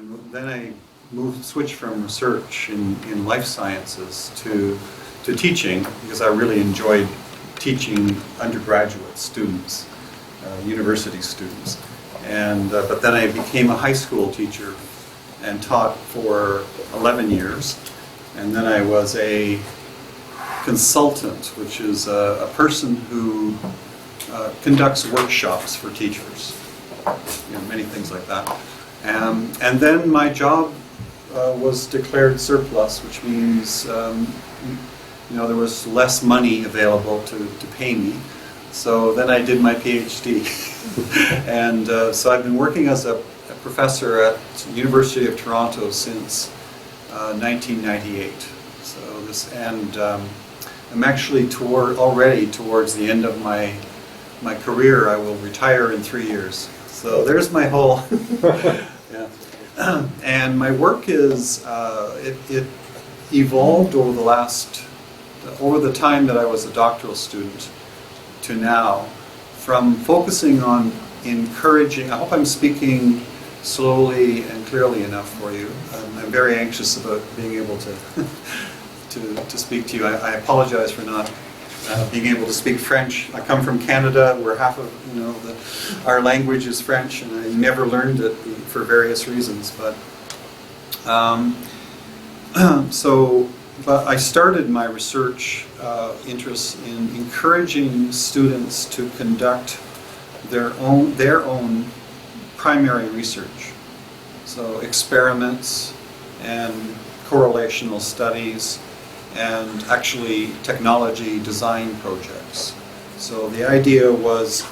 And then I switched from research in life sciences to teaching, because I really enjoyed teaching undergraduate students, university students. And but then I became a high school teacher and taught for 11 years. And then I was a consultant, which is a person who conducts workshops for teachers, many things like that. And then my job was declared surplus, which means there was less money available to pay me. So then I did my PhD. And so I've been working as a professor at the University of Toronto since 1998. So I'm actually already towards the end of my career. I will retire in 3 years. So there's my whole, yeah. And my work is, it evolved over the time that I was a doctoral student to now, from focusing on encouraging. I hope I'm speaking slowly and clearly enough for you. I'm very anxious about being able to to speak to you. I apologize for not being able to speak French. I come from Canada, where half of our language is French, and I never learned it for various reasons. But but I started my research interests in encouraging students to conduct their own primary research. So experiments and correlational studies and actually technology design projects. So the idea was,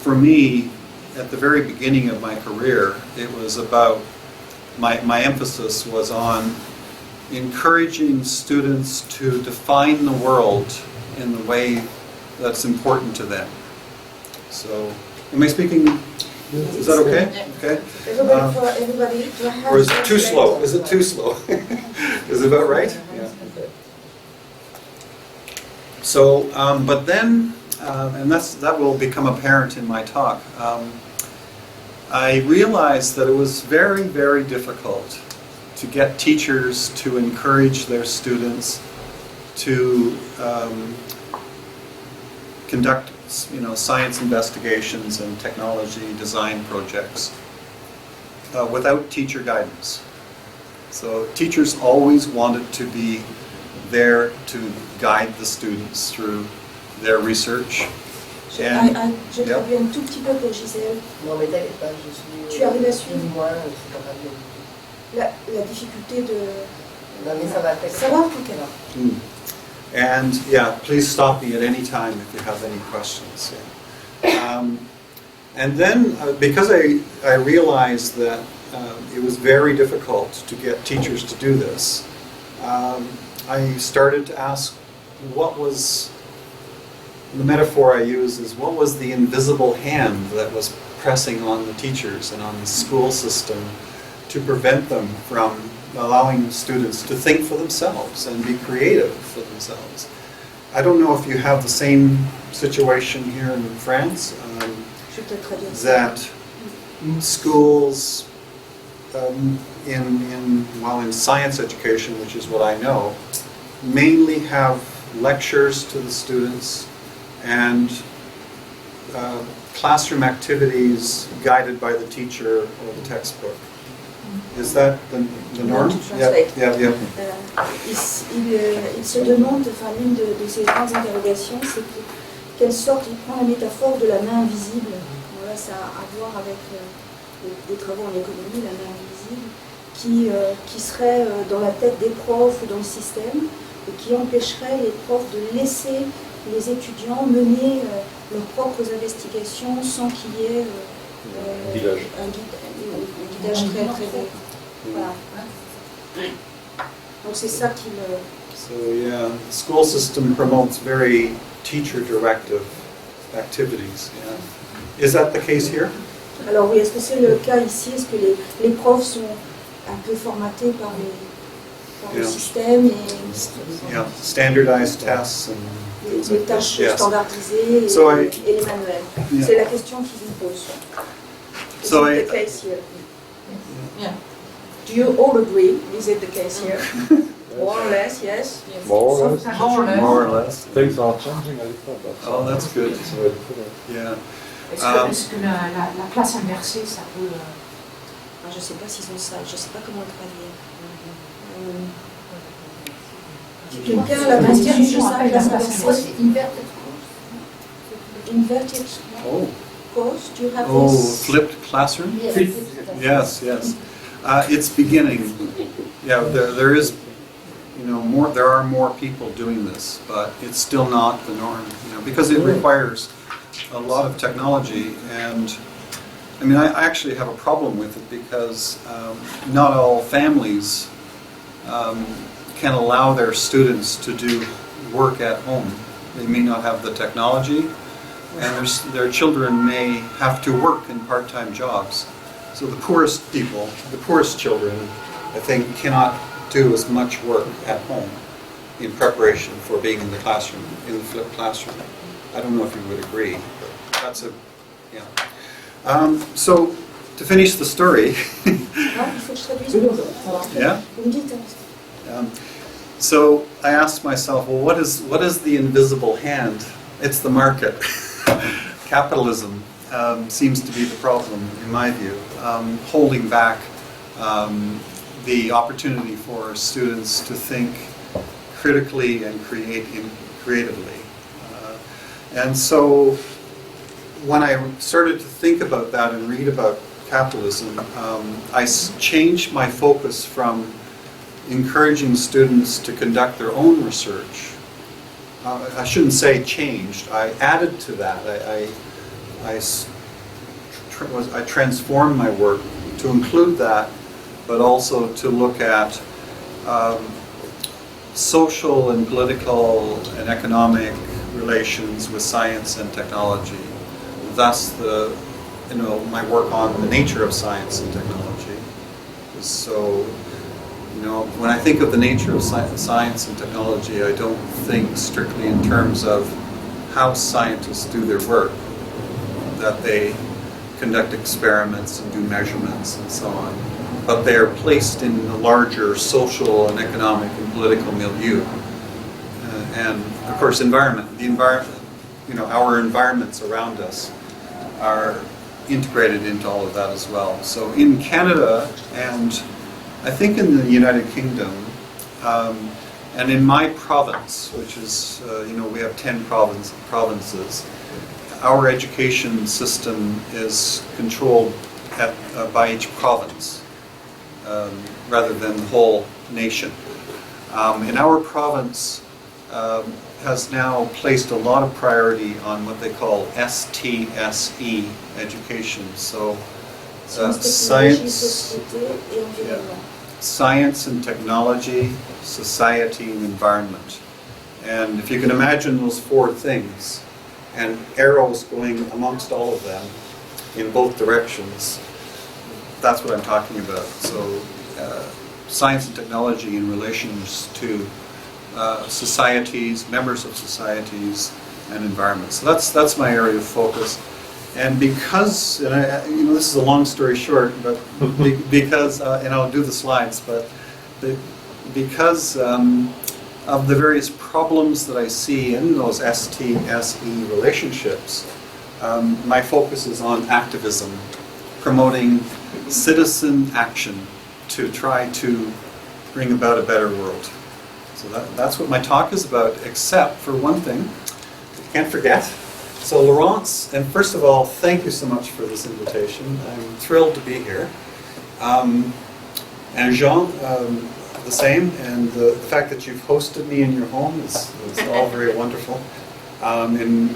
for me, at the very beginning of my career, it was about, my emphasis was on encouraging students to define the world in the way that's important to them. So, am I speaking? Is that okay? Okay. Everybody or is it too slow? Is it too slow? Is it about right? Yeah. So, but then, and that will become apparent in my talk. I realized that it was very, very difficult to get teachers to encourage their students to conduct, science investigations and technology design projects without teacher guidance. So teachers always wanted to be there to guide the students through their research. Je traduis un tout petit peu pour Gisèle. Non mais t'inquiète pas, je suis... Tu arrives à suivre? Moi, c'est pas grave. La difficulté de... Non mais ça va. Ça va? Ok. And yeah, please stop me at any time if you have any questions. Yeah. And then, because I realized that it was very difficult to get teachers to do this, I started to ask, what was, the metaphor I use is, what was the invisible hand that was pressing on the teachers and on the school system to prevent them from allowing students to think for themselves and be creative for themselves. I don't know if you have the same situation here in France, that schools in science education, which is what I know, mainly have lectures to the students and classroom activities guided by the teacher or the textbook. Is that the norm? Yeah. Il se demande, enfin l'une de ses grandes interrogations, c'est quelle sorte, il prend la métaphore de la main invisible. Voilà, ça a à voir avec des travaux en économie, la main invisible, qui serait dans la tête des profs ou dans le système, et qui empêcherait les profs de laisser les étudiants mener leurs propres investigations sans qu'il y ait un guidage très très. Voilà. Donc c'est ça qui me... So yeah, the school system promotes very teacher-directive activities. Yeah. Is that the case here? Alors oui, est-ce que c'est le cas ici? Est-ce que les profs sont un peu formatés par le système et yeah, standardized tests and les tâches standardisées et les manuels? Yeah. C'est la question qu'ils nous posent. So the case here. Yeah. Do you all agree? Is it the case here? More or less, yes. More or less. More or less. Things are changing a little, but Oh, that's good. it's very different. Yeah. Est-ce que la classe inversée, ça peut... Ah, je ne sais pas s'ils ont ça, je ne sais pas comment le traduire. Quelqu'un l'a pas dit, je sais, classe inversée. Inverted Oh. course, do you have Oh, this? flipped classroom? Yes. Yes. It's beginning. Yeah, there is, more. There are more people doing this, but it's still not the norm. Because it requires a lot of technology, and I actually have a problem with it because not all families can allow their students to do work at home. They may not have the technology, and their children may have to work in part-time jobs. So the poorest people, the poorest children, I think, cannot do as much work at home in preparation for being in the classroom, in the flipped classroom. I don't know if you would agree, but that's so, to finish the story, Ah, il faut que je traduise. yeah? Vous me dites, hein. So I asked myself, well, what is the invisible hand? It's the market. Capitalism seems to be the problem, in my view, holding back the opportunity for students to think critically and creatively. And so when I started to think about that and read about capitalism, I changed my focus from encouraging students to conduct their own research. I shouldn't say changed. I added to that. I transformed my work to include that, but also to look at social and political and economic relations with science and technology. Thus, my work on the nature of science and technology. So, when I think of the nature of science and technology, I don't think strictly in terms of how scientists do their work, that they conduct experiments and do measurements and so on, but they are placed in the larger social and economic and political milieu. And of course, the environment, our environments around us are integrated into all of that as well. So in Canada, and I think in the United Kingdom, and in my province, which is, we have 10 provinces, our education system is controlled by each province rather than the whole nation. And our province has now placed a lot of priority on what they call STSE education. So science and technology, society and environment. And if you can imagine those four things, and arrows going amongst all of them in both directions, that's what I'm talking about. So science and technology in relations to societies, members of societies, and environments. So that's my area of focus. And because, this is a long story short, but because, and I'll do the slides, but because of the various problems that I see in those ST-SE relationships, my focus is on activism, promoting citizen action to try to bring about a better world. So that's what my talk is about, except for one thing, I can't forget. So Laurence, and first of all, thank you so much for this invitation. I'm thrilled to be here. And Jean, the same, and the fact that you've hosted me in your home is all very wonderful. And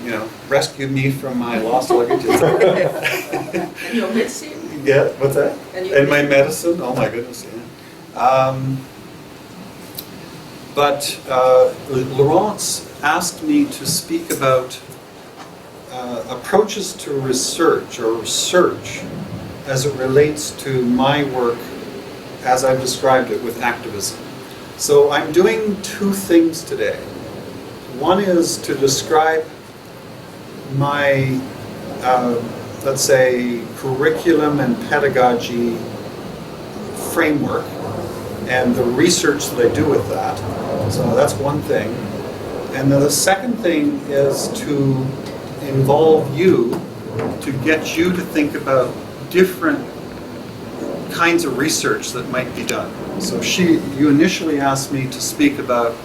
rescued me from my lost luggage. And your medicine? Yeah, what's that? And my medicine, oh my goodness, yeah. But Laurence asked me to speak about approaches to research, or research, as it relates to my work as I've described it with activism. So I'm doing two things today. One is to describe my, let's say, curriculum and pedagogy framework and the research that I do with that. So that's one thing. And then the second thing is to involve you, to get you to think about different kinds of research that might be done. So you initially asked me to speak about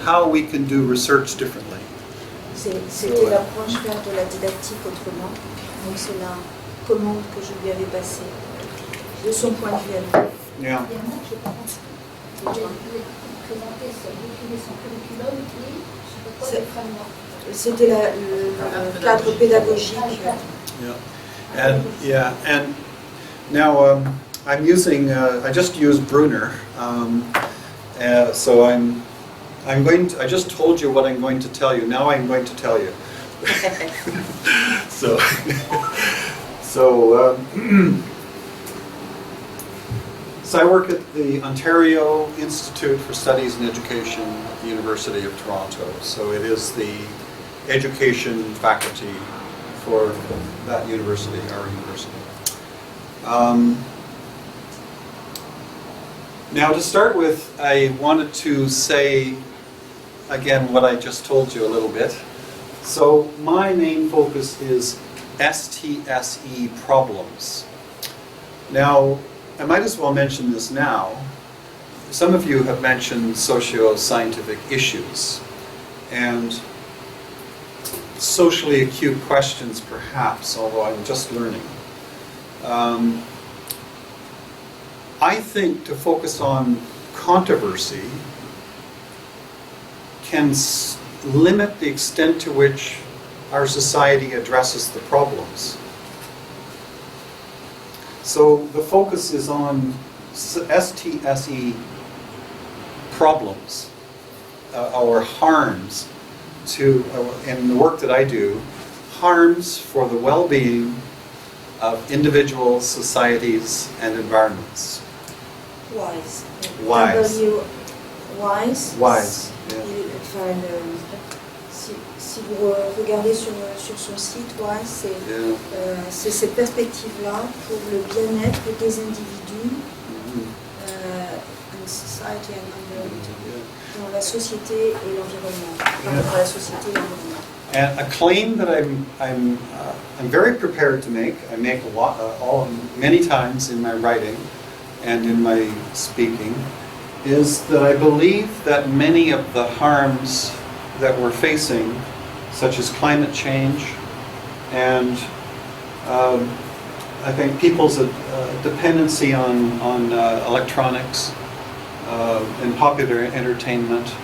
how we can do research differently. C'était l'approche faire de la didactique autrement. Donc c'est la commande que je lui avais passée de son point de vue à lui. Yeah. Il y en a qui par contre, présenter décliner son curriculum et je sais pas quoi, C'est- le framework. C'était le cadre pédagogique. Yeah, and now I'm using. I just used Brunner, so I'm going to. I just told you what I'm going to tell you. Now I'm going to tell you. so, so. So I work at the Ontario Institute for Studies in Education at the University of Toronto. So it is the education faculty for that university, our university. Now to start with, I wanted to say again what I just told you a little bit. So my main focus is STSE problems. Now, I might as well mention this now. Some of you have mentioned socio-scientific issues and socially acute questions perhaps, although I'm just learning. I think to focus on controversy can limit the extent to which our society addresses the problems. So the focus is on STSE problems or harms to, in the work that I do, harms for the well-being of individuals, societies, and environments. Wise. Wise. Wise. Wise. Yeah. Enfin, si vous regardez sur son site, Wise, Yeah. c'est cette perspective-là pour le bien-être des individus, in society and environment, dans la société et l'environnement, par rapport à la société et l'environnement. And a claim that I'm very prepared to make. I make a lot, many times in my writing and in my speaking, is that I believe that many of the harms that we're facing, such as climate change, and I think people's dependency on electronics and popular entertainment,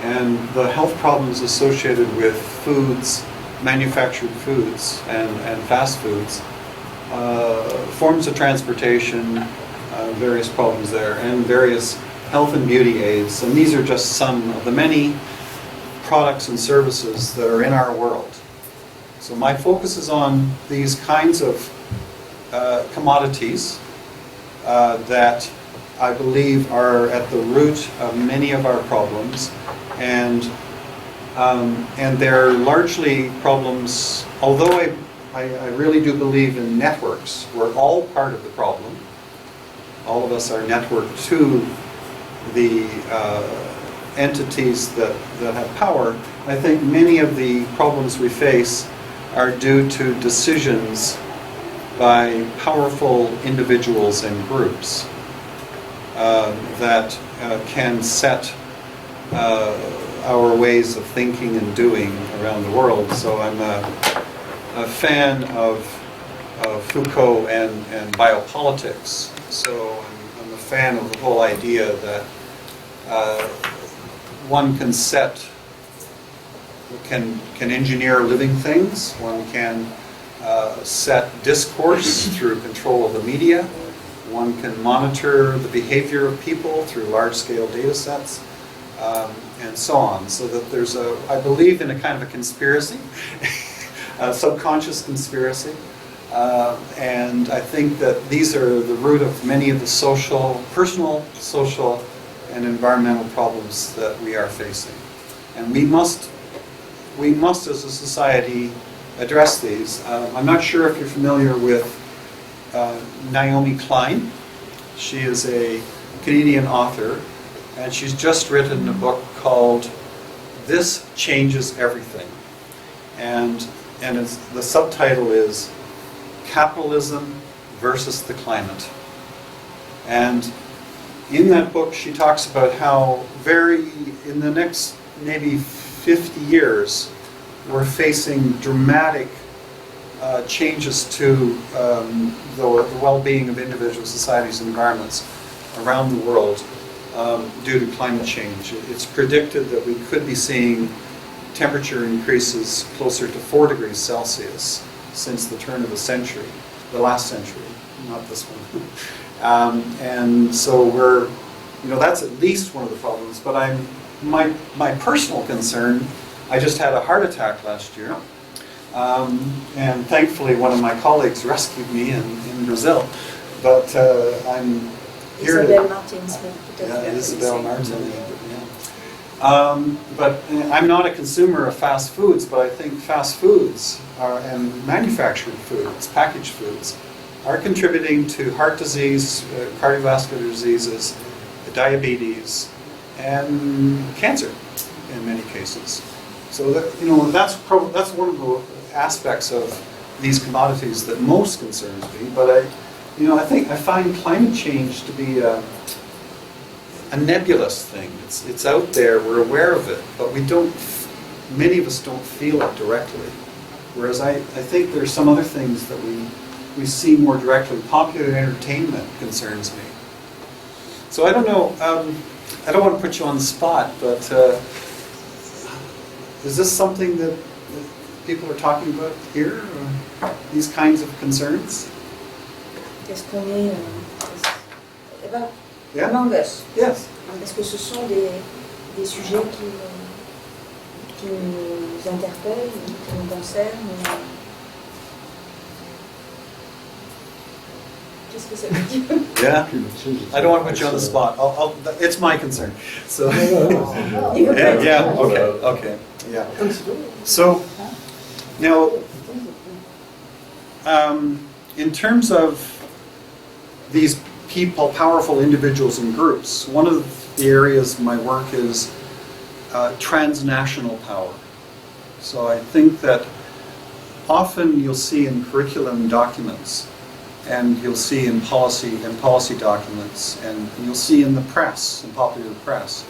and the health problems associated with foods, manufactured foods, and fast foods, forms of transportation, various problems there, and various health and beauty aids. And these are just some of the many products and services that are in our world. So my focus is on these kinds of commodities that I believe are at the root of many of our problems, and they're largely problems, although I really do believe in networks. We're all part of the problem. All of us are networked to the entities that have power. I think many of the problems we face are due to decisions by powerful individuals and groups that can set our ways of thinking and doing around the world. So I'm a fan of Foucault and biopolitics. So I'm a fan of the whole idea that one can engineer living things. One can set discourse through control of the media. One can monitor the behavior of people through large-scale data sets, and so on. So that I believe in a kind of a conspiracy, a subconscious conspiracy. And I think that these are the root of many of the personal, social, and environmental problems that we are facing. And we must as a society address these. I'm not sure if you're familiar with Naomi Klein. She is a Canadian author, and she's just written a book called "This Changes Everything," and the subtitle is "Capitalism versus the Climate." And in that book, she talks about how in the next maybe 50 years, we're facing dramatic changes to the well-being of individual societies and environments around the world due to climate change. It's predicted that we could be seeing temperature increases closer to 4 degrees Celsius since the turn of the last century, not this one. And so that's at least one of the problems. But my personal concern, I just had a heart attack last year. And thankfully one of my colleagues rescued me in Brazil. But I'm here Isabelle Martins, peut-être. Isabelle Martins, yeah. But I'm not a consumer of fast foods, but I think fast foods and manufactured foods, packaged foods, are contributing to heart disease, cardiovascular diseases, diabetes, and cancer in many cases. So that's one of the aspects of these commodities that most concerns me. But I find climate change to be a nebulous thing. It's out there. We're aware of it, but many of us don't feel it directly. Whereas I think there's some other things that we see more directly. Popular entertainment concerns me. So I don't know. I don't want to put you on the spot, but is this something that people are talking about here? These kinds of concerns? Est-ce qu'on est Yeah. among us? Yes. Parce que ce sont des sujets qui nous interpellent, qui nous concernent. Qu'est-ce que ça veut dire? Yeah. I don't want to put you on the spot. It's my concern. So. You can- Yeah. Okay. Yeah. So now, in terms of these people, powerful individuals and groups, one of the areas of my work is transnational power. So I think that often you'll see in curriculum documents, and you'll see in policy documents, and you'll see in the press, in popular press,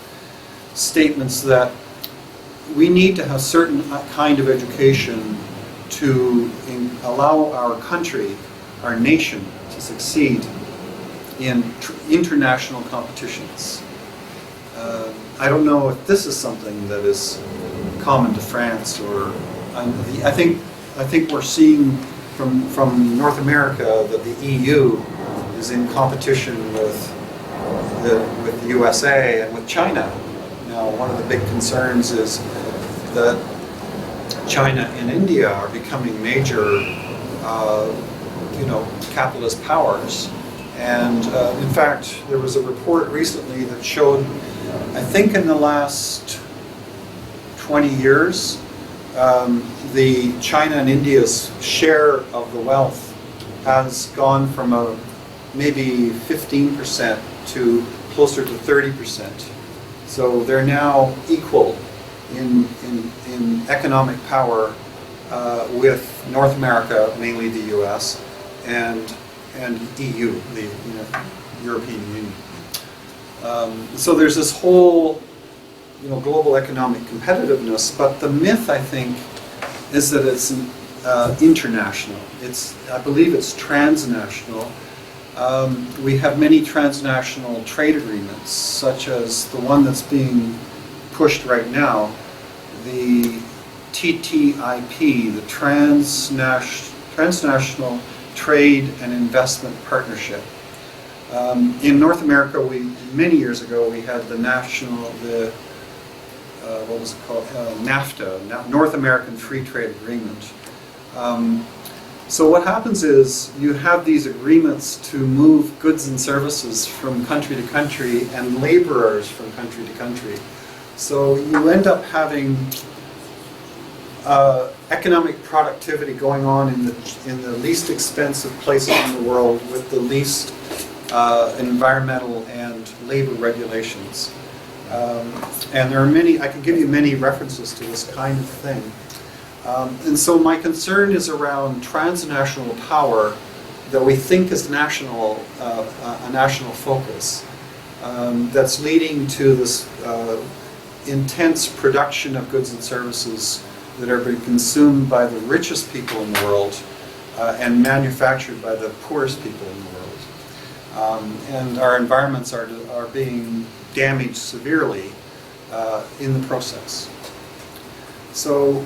statements that we need to have certain kind of education to allow our country, our nation, to succeed in international competitions. I don't know if this is something that is common to France, or I think we're seeing from North America that the EU is in competition with the USA and with China. Now, one of the big concerns is that China and India are becoming major, capitalist powers. And in fact, there was a report recently that showed, I think in the last 20 years, the China and India's share of the wealth has gone from maybe 15% to closer to 30%. So they're now equal in economic power with North America, mainly the US, and EU, the European Union. So there's this whole global economic competitiveness, but the myth, I think, is that it's international. I believe it's transnational. We have many transnational trade agreements, such as the one that's being pushed right now, the TTIP, the Transnational Trade and Investment Partnership. In North America, many years ago, we had what was it called? NAFTA, North American Free Trade Agreement. So what happens is you have these agreements to move goods and services from country to country and laborers from country to country. So you end up having economic productivity going on in the least expensive places in the world with the least environmental and labor regulations. And there are many, I can give you many references to this kind of thing. And so my concern is around transnational power that we think is national, a national focus, that's leading to this intense production of goods and services that are being consumed by the richest people in the world and manufactured by the poorest people in the world. And our environments are being damaged severely in the process. So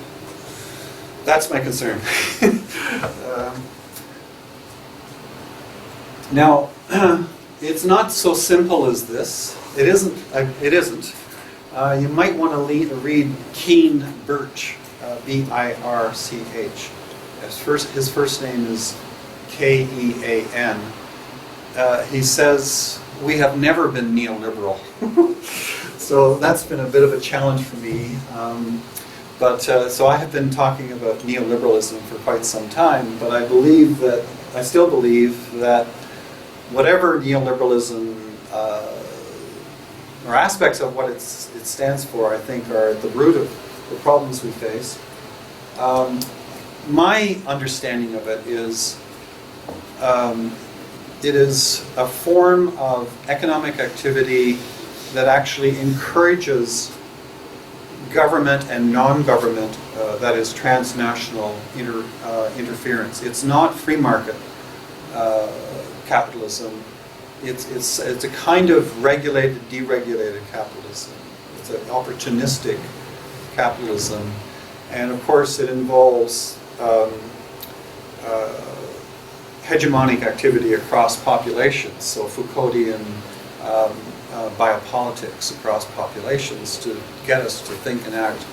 that's my concern. Now, it's not so simple as this. It isn't. It isn't. You might want to read Keen Birch, B-I-R-C-H. His first name is K-E-A-N. He says, we have never been neoliberal. So that's been a bit of a challenge for me. So I have been talking about neoliberalism for quite some time, but I still believe that whatever neoliberalism, or aspects of what it stands for, I think are at the root of the problems we face. My understanding of it is a form of economic activity that actually encourages government and non-government, that is transnational interference. It's not free market capitalism. It's a kind of regulated, deregulated capitalism. It's an opportunistic capitalism, and of course it involves hegemonic activity across populations. So Foucauldian biopolitics across populations to get us to think and act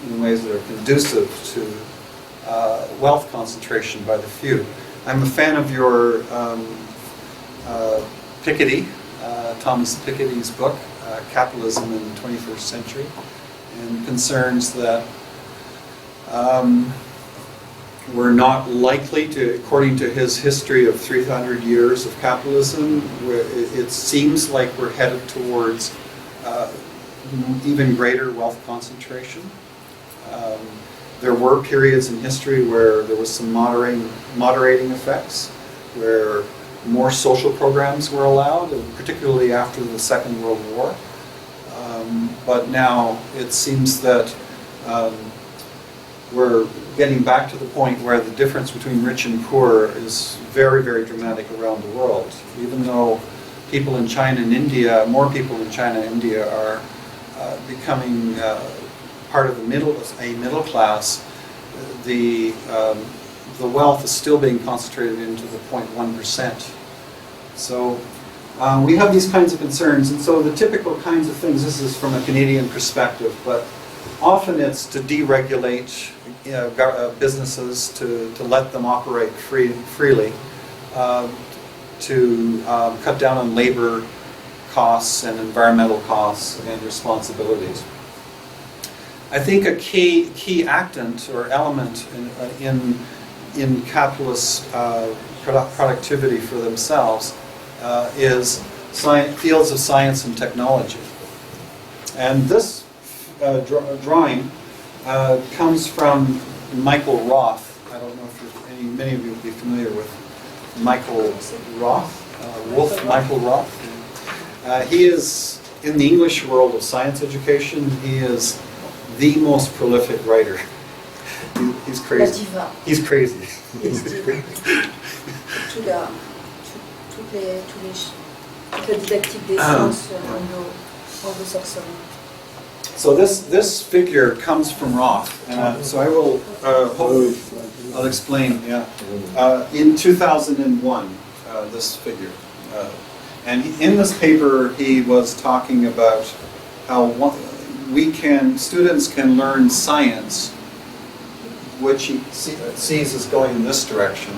in ways that are conducive to wealth concentration by the few. I'm a fan of your Piketty, Thomas Piketty's book, Capitalism in the 21st Century, and concerns that we're not likely to, according to his history of 300 years of capitalism, it seems like we're headed towards even greater wealth concentration. There were periods in history where there was some moderating effects, where more social programs were allowed, and particularly after the Second World War. But now it seems that we're getting back to the point where the difference between rich and poor is very, very dramatic around the world. Even though people in China and India, more people in China and India are becoming part of a middle class, the wealth is still being concentrated into the 0.1%. So we have these kinds of concerns, and so the typical kinds of things, this is from a Canadian perspective, but often it's to deregulate businesses, to let them operate freely, to cut down on labor costs and environmental costs and responsibilities. I think a key actant or element in capitalist productivity for themselves is fields of science and technology. And this drawing comes from Michael Roth. I don't know if many of you will be familiar with Michael Roth, Michael Roth. He is, in the English world of science education, he is the most prolific writer. He's crazy. He's crazy. Toute la didactique des sciences, on veut sortir. So this figure comes from Roth, and so I will I'll explain. Yeah, in 2001, this figure, and in this paper he was talking about how students can learn science, which he sees as going in this direction,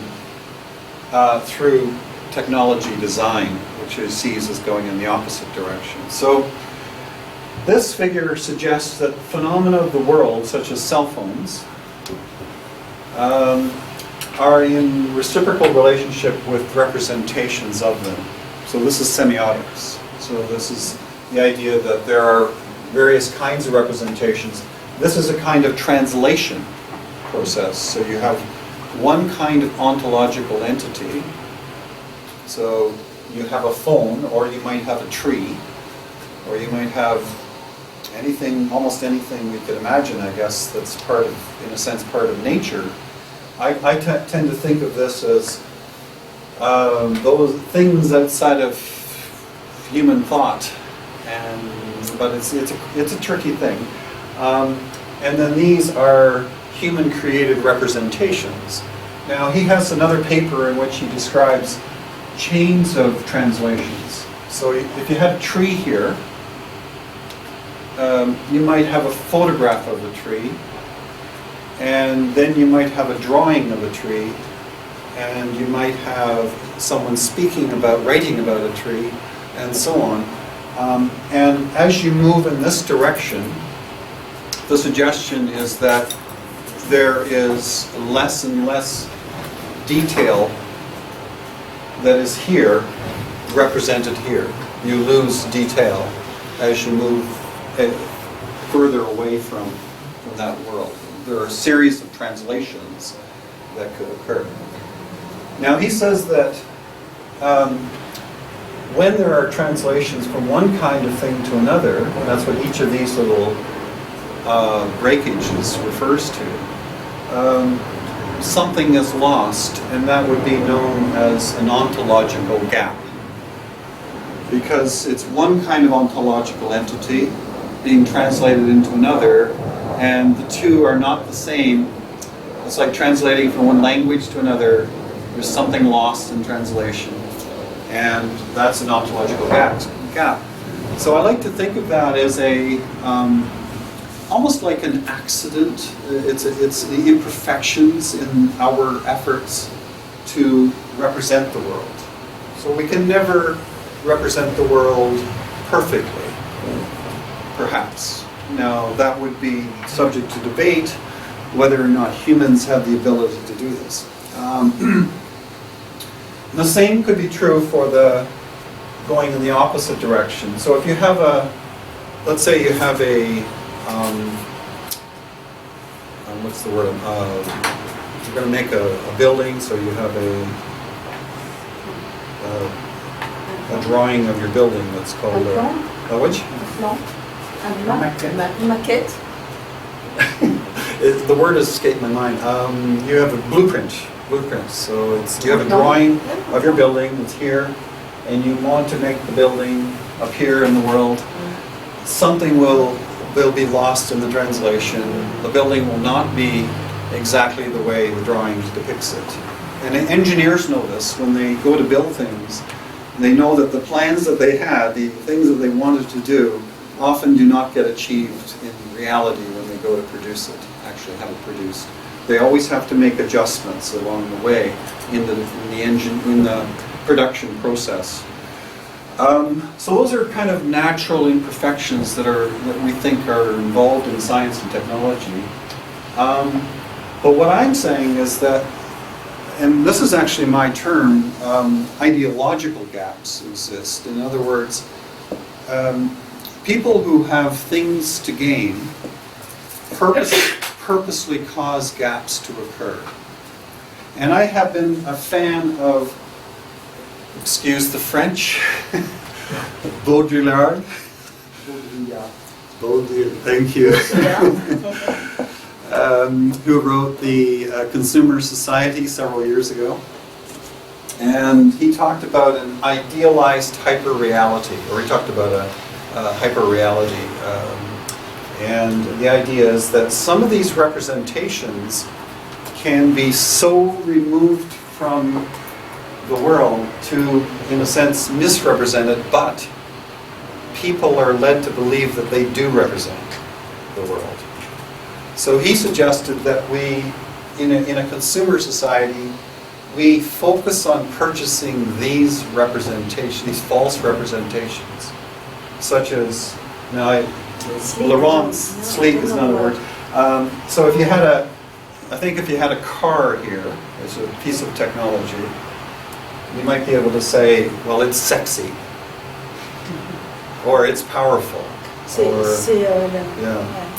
through technology design, which he sees as going in the opposite direction. So this figure suggests that phenomena of the world, such as cell phones, are in reciprocal relationship with representations of them. So this is semiotics. So this is the idea that there are various kinds of representations. This is a kind of translation process. So you have one kind of ontological entity. So you have a phone, or you might have a tree, or you might have anything, almost anything we could imagine, I guess, that's part of, in a sense, part of nature. I tend to think of this as those things outside of human thought, but it's a tricky thing. And then these are human-created representations. Now he has another paper in which he describes chains of translations. So if you had a tree here, you might have a photograph of the tree, and then you might have a drawing of a tree, and you might have someone speaking about, writing about a tree, and so on. And as you move in this direction, the suggestion is that there is less and less detail that is here represented here. You lose detail as you move further away from that world. There are a series of translations that could occur. Now he says that when there are translations from one kind of thing to another, and that's what each of these little breakages refers to, something is lost, and that would be known as an ontological gap. Because it's one kind of ontological entity being translated into another, and the two are not the same. It's like translating from one language to another. There's something lost in translation, and that's an ontological gap. So I like to think of that as a almost like an accident. It's the imperfections in our efforts to represent the world. So we can never represent the world perfectly, perhaps. Now that would be subject to debate whether or not humans have the ability to do this. The same could be true for the going in the opposite direction. So if you have a, let's say you have a, what's the word? You're going to make a building, so you have a drawing of your building that's called which? Maquette. The word has escaped my mind. You have a blueprint. So you have a drawing of your building. It's here, and you want to make the building appear in the world. Something will be lost in the translation. The building will not be exactly the way the drawing depicts it. And engineers know this when they go to build things. They know that the plans that they had, the things that they wanted to do, often do not get achieved in reality when they go to produce it, actually have it produced. They always have to make adjustments along the way in the production process. So those are kind of natural imperfections that we think are involved in science and technology. But what I'm saying is that, and this is actually my term, ideological gaps exist. In other words, people who have things to gain purposely cause gaps to occur. And I have been a fan of, excuse the French, Baudrillard. Baudrillard, thank you. Who wrote the Consumer Society several years ago. And he talked about an idealized hyper-reality, or he talked about a hyper-reality. And the idea is that some of these representations can be so removed from the world to, in a sense, misrepresent it, but people are led to believe that they do represent the world. So he suggested that we, in a consumer society, we focus on purchasing these representations, these false representations, such as, now sleek is not a word. So if you had I think if you had a car here, it's a piece of technology, you might be able to say, well, it's sexy, or it's powerful. C'est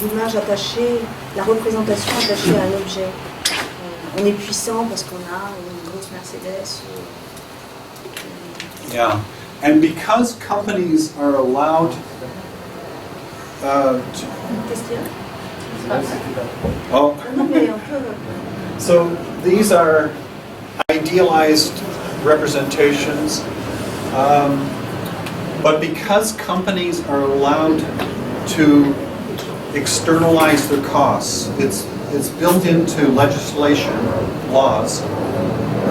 l'image attachée, la représentation attachée à un objet. On est puissant parce qu'on a une grosse Mercedes. Yeah, and because companies are allowed Qu'est-ce qu'il y a? oh, Non, mais on peut. so these are idealized representations, but because companies are allowed to externalize their costs, it's built into legislation, laws,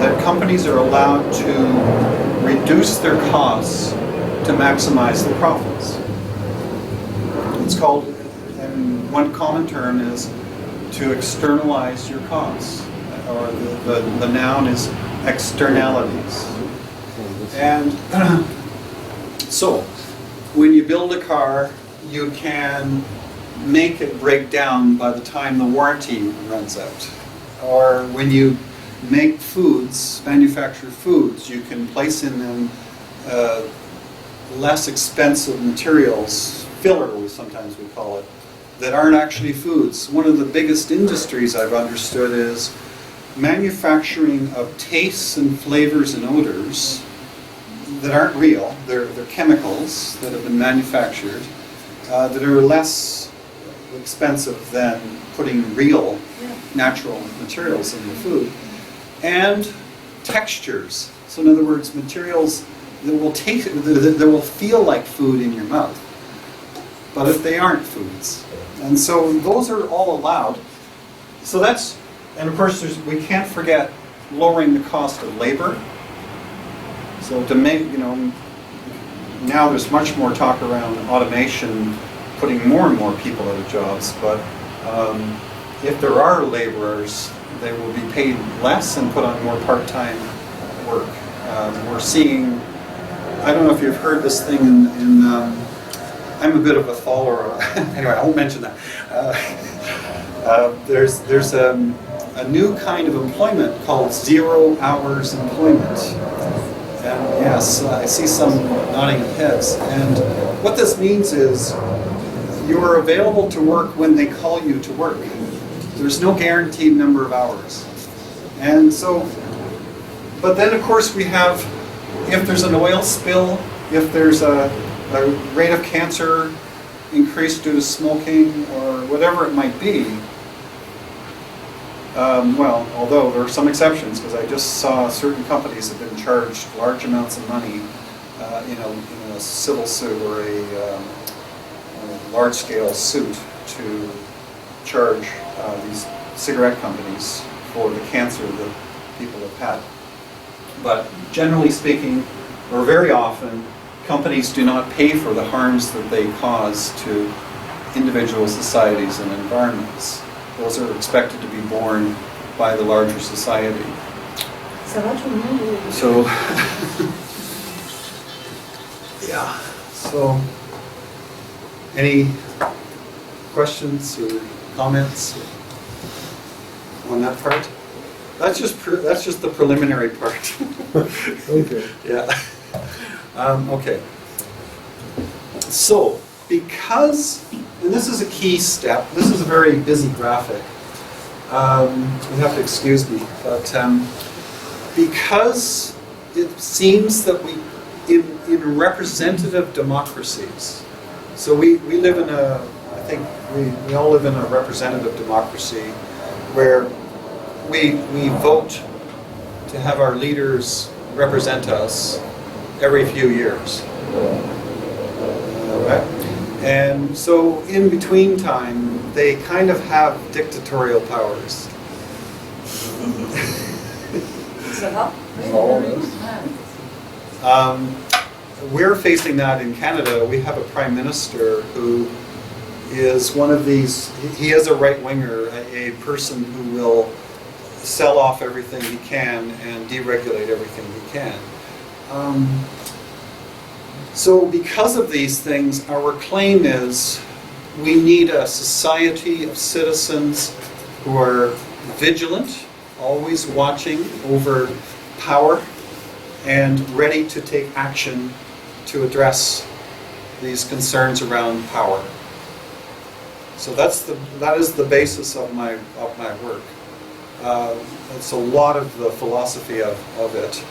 that companies are allowed to reduce their costs to maximize the profits. It's called, and one common term is to externalize your costs, or the noun is externalities. And so, when you build a car, you can make it break down by the time the warranty runs out. Or when you make foods, manufacture foods, you can place in them less expensive materials, filler sometimes we call it, that aren't actually foods. One of the biggest industries I've understood is manufacturing of tastes and flavors and odors that aren't real. They're chemicals that have been manufactured that are less expensive than putting real natural materials in the food. And textures. So in other words, materials that will taste, that will feel like food in your mouth, but if they aren't foods. And so those are all allowed. So that's, and of course we can't forget lowering the cost of labor. So to make, now there's much more talk around automation, putting more and more people out of jobs, but if there are laborers, they will be paid less and put on more part-time work. We're seeing, I don't know if you've heard this thing in I'm a bit of a follower. Anyway, I won't mention that. There's a new kind of employment called 0 hours employment. And yes, I see some nodding of heads. And what this means is you're available to work when they call you to work. There's no guaranteed number of hours. And so, but then of course we have, if there's an oil spill, if there's a rate of cancer increase due to smoking or whatever it might be, well, although there are some exceptions, because I just saw certain companies have been charged large amounts of money in a civil suit or a large-scale suit to charge these cigarette companies for the cancer that people have had. But generally speaking, or very often, companies do not pay for the harms that they cause to individual societies and environments. Those are expected to be borne by the larger society. Ça va tout le monde? So, yeah. So, any questions or comments on that part? That's just the preliminary part. Okay. Yeah. Okay. So, because, and this is a key step, this is a very busy graphic. You have to excuse me, but because it seems that in representative democracies, so we live in I think we all live in a representative democracy where we vote to have our leaders represent us every few years. Right? And so in between time, they kind of have dictatorial powers. Ça va? We're facing that in Canada. We have a prime minister who is one of these, he is a right-winger, a person who will sell off everything he can and deregulate everything he can. So because of these things, our claim is we need a society of citizens who are vigilant, always watching over power and ready to take action to address these concerns around power. So that is the basis of my work. It's a lot of the philosophy of it.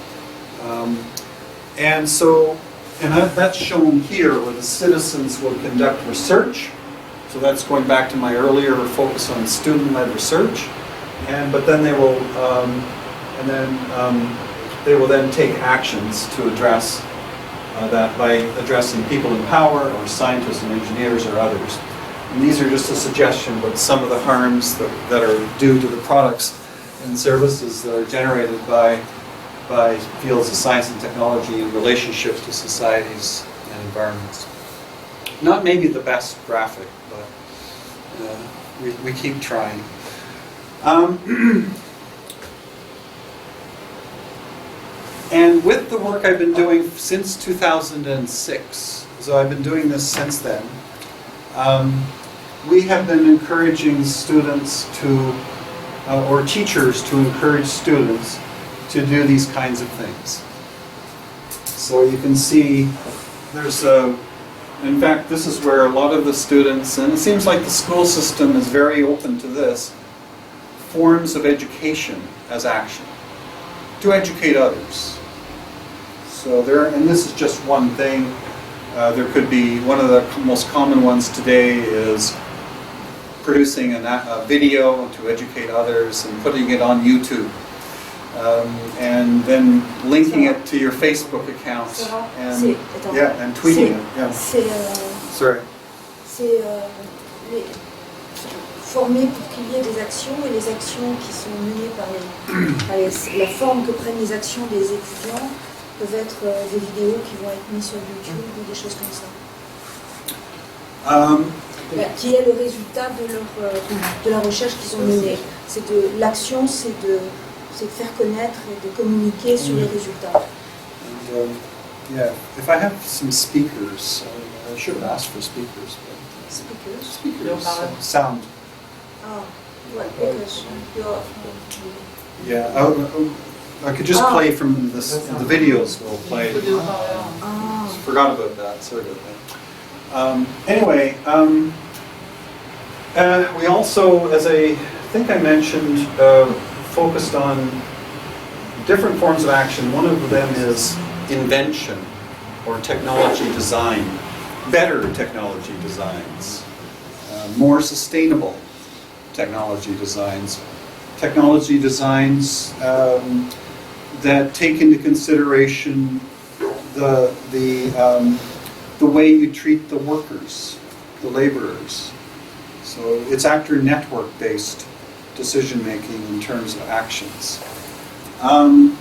And that's shown here, where the citizens will conduct research. So that's going back to my earlier focus on student-led research. But then they will then take actions to address that by addressing people in power, or scientists and engineers, or others. And these are just a suggestion, but some of the harms that are due to the products and services that are generated by fields of science and technology in relationship to societies and environments. Not maybe the best graphic, but we keep trying. And with the work I've been doing since 2006, so I've been doing this since then, we have been encouraging students or teachers to encourage students to do these kinds of things. So you can see in fact, this is where a lot of the students, and it seems like the school system is very open to this, forms of education as action, to educate others. So and this is just one thing. There could be, one of the most common ones today is producing a video to educate others and putting it on YouTube. And then linking it to your Facebook account and tweeting it. Yeah. Sorry. C'est former pour qu'il y ait des actions, et les actions qui sont menées par la forme que prennent les actions des étudiants peuvent être des vidéos qui vont être mises sur YouTube ou des choses comme ça. Qui est le résultat de la recherche qu'ils ont menée. L'action, c'est de faire connaître et de communiquer sur les résultats. Yeah, if I have some speakers, I should have asked for speakers. Speakers, sound. Yeah, I could just play from the videos we'll play. Forgot about that, sorry about that. Anyway, we also, as I think I mentioned, focused on different forms of action. One of them is invention or technology design, better technology designs, more sustainable technology designs that take into consideration the way you treat the workers, the laborers. So it's actor network based decision making in terms of actions. And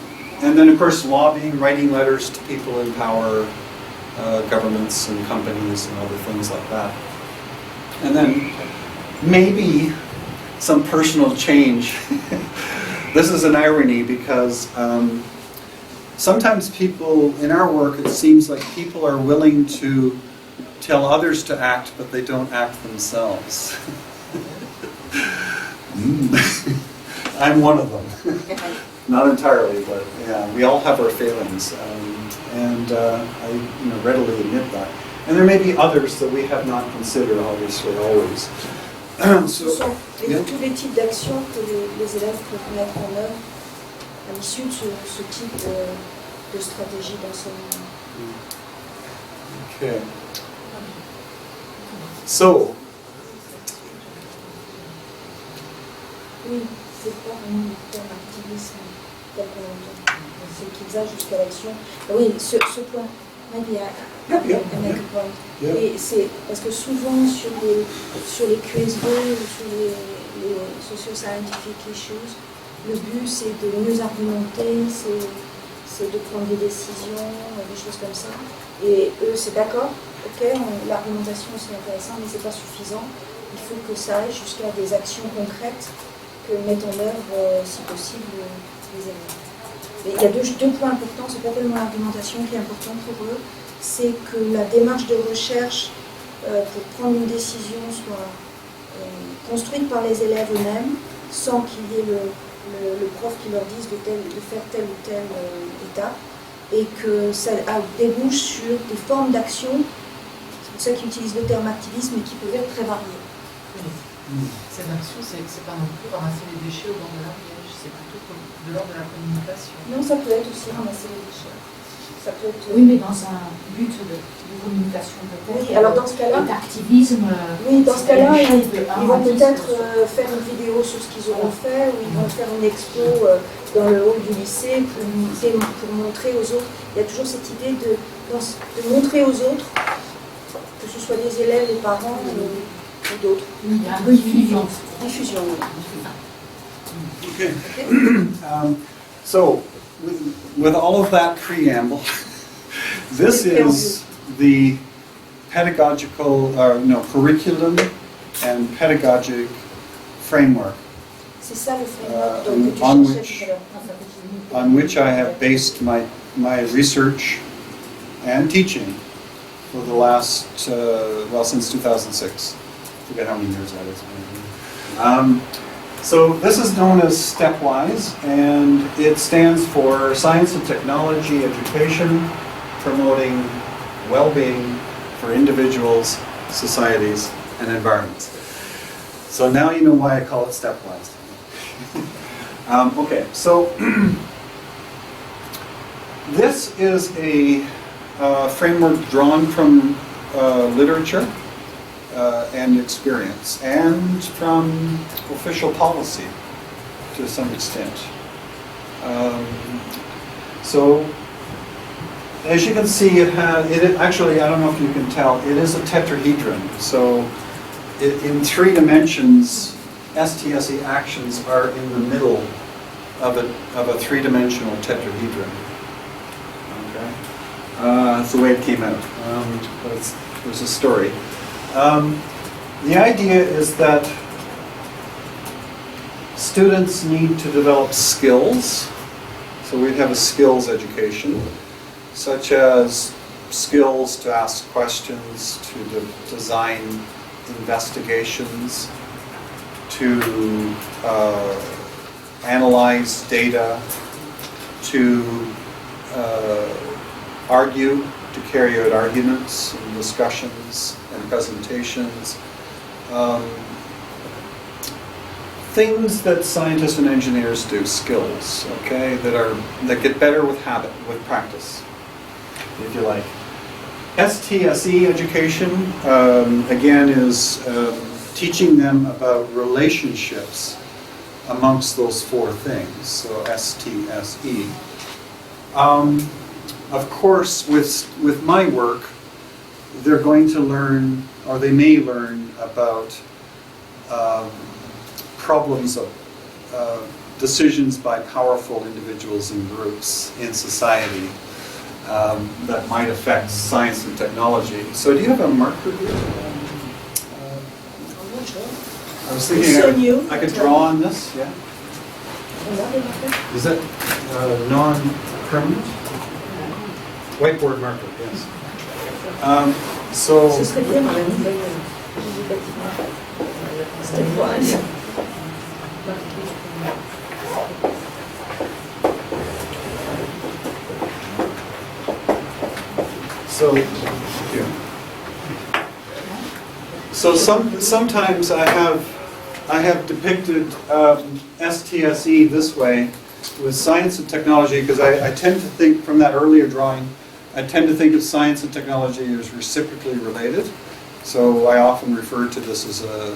then of course lobbying, writing letters to people in power, governments and companies and other things like that. And then maybe some personal change. This is an irony because sometimes people, in our work, it seems like people are willing to tell others to act, but they don't act themselves. I'm one of them. Not entirely, but yeah, we all have our failings, and I readily admit that. And there may be others that we have not considered, obviously, always. Ce sont tous les types d'actions que les élèves peuvent mettre en œuvre à l'issue de ce type de stratégie d'enseignement. Okay. So. Oui, c'est pas vraiment le terme activisme tel qu'on l'entend. C'est qu'ils aillent jusqu'à l'action. Oui, ce point. Maybe I make a point. Yeah. Et c'est parce que souvent sur les QSB ou sur les socio-scientific issues, le but c'est de mieux argumenter, c'est de prendre des décisions, des choses comme ça. Et eux c'est d'accord, ok, l'argumentation c'est intéressant mais c'est pas suffisant. Il faut que ça aille jusqu'à des actions concrètes que mettent en œuvre si possible les élèves. Et il y a deux points importants, c'est pas tellement l'argumentation qui est importante pour eux, c'est que la démarche de recherche pour prendre une décision soit construite par les élèves eux-mêmes, sans qu'il y ait le prof qui leur dise de faire telle ou telle étape, et que ça débouche sur des formes d'action. C'est pour ça qu'ils utilisent le terme activisme, mais qui peuvent être très variées. Cette action, c'est pas non plus ramasser les déchets au bord de l'Ariège, c'est plutôt de l'ordre de la communication. Non, ça peut être aussi ramasser les déchets. Ça peut être, Oui, mais dans un but de communication peut-être. Oui, alors dans ce cas-là, d'activisme. oui, dans ce cas-là, ils vont peut-être faire. faire une vidéo sur ce qu'ils auront fait, ou ils vont faire une expo dans le hall du lycée pour montrer aux autres. Il y a toujours cette idée de montrer aux autres, que ce soit les élèves, les parents ou d'autres. Il y a une diffusion. Diffusion, oui. Okay. So, with all of that preamble, this is the pedagogical, curriculum and pedagogic framework C'est ça le framework que tu on cherchais tout à l'heure. on which I have based my research and teaching for the last, since 2006. I forget how many years that is. So this is known as STEPWISE, and it stands for Science and Technology Education, promoting well-being for individuals, societies, and environments. So now you know why I call it STEPWISE. Okay, so this is a framework drawn from literature and experience, and from official policy to some extent. So, as you can see, actually, I don't know if you can tell, it is a tetrahedron. So, in 3 dimensions, STSE actions are in the middle of a 3-dimensional tetrahedron. Okay, that's the way it came out. But there's a story. The idea is that students need to develop skills. So we have a skills education, such as skills to ask questions, to design investigations, to analyze data, to argue, to carry out arguments and discussions and presentations. Things that scientists and engineers do, skills, okay, that get better with habit, with practice, if you like. STSE education, again, is teaching them about relationships amongst those 4 things, so STSE. Of course, with my work, they're going to learn, or they may learn, about problems of decisions by powerful individuals and groups in society that might affect science and technology. So do you have a marker here? I was thinking I could draw on this, yeah? Is that non-permanent? Whiteboard marker, yes. Ce serait bien dans la nouvelle STEPWISE. So sometimes I have depicted STSE this way with science and technology, because I tend to think, from that earlier drawing, I tend to think of science and technology as reciprocally related. So I often refer to this as a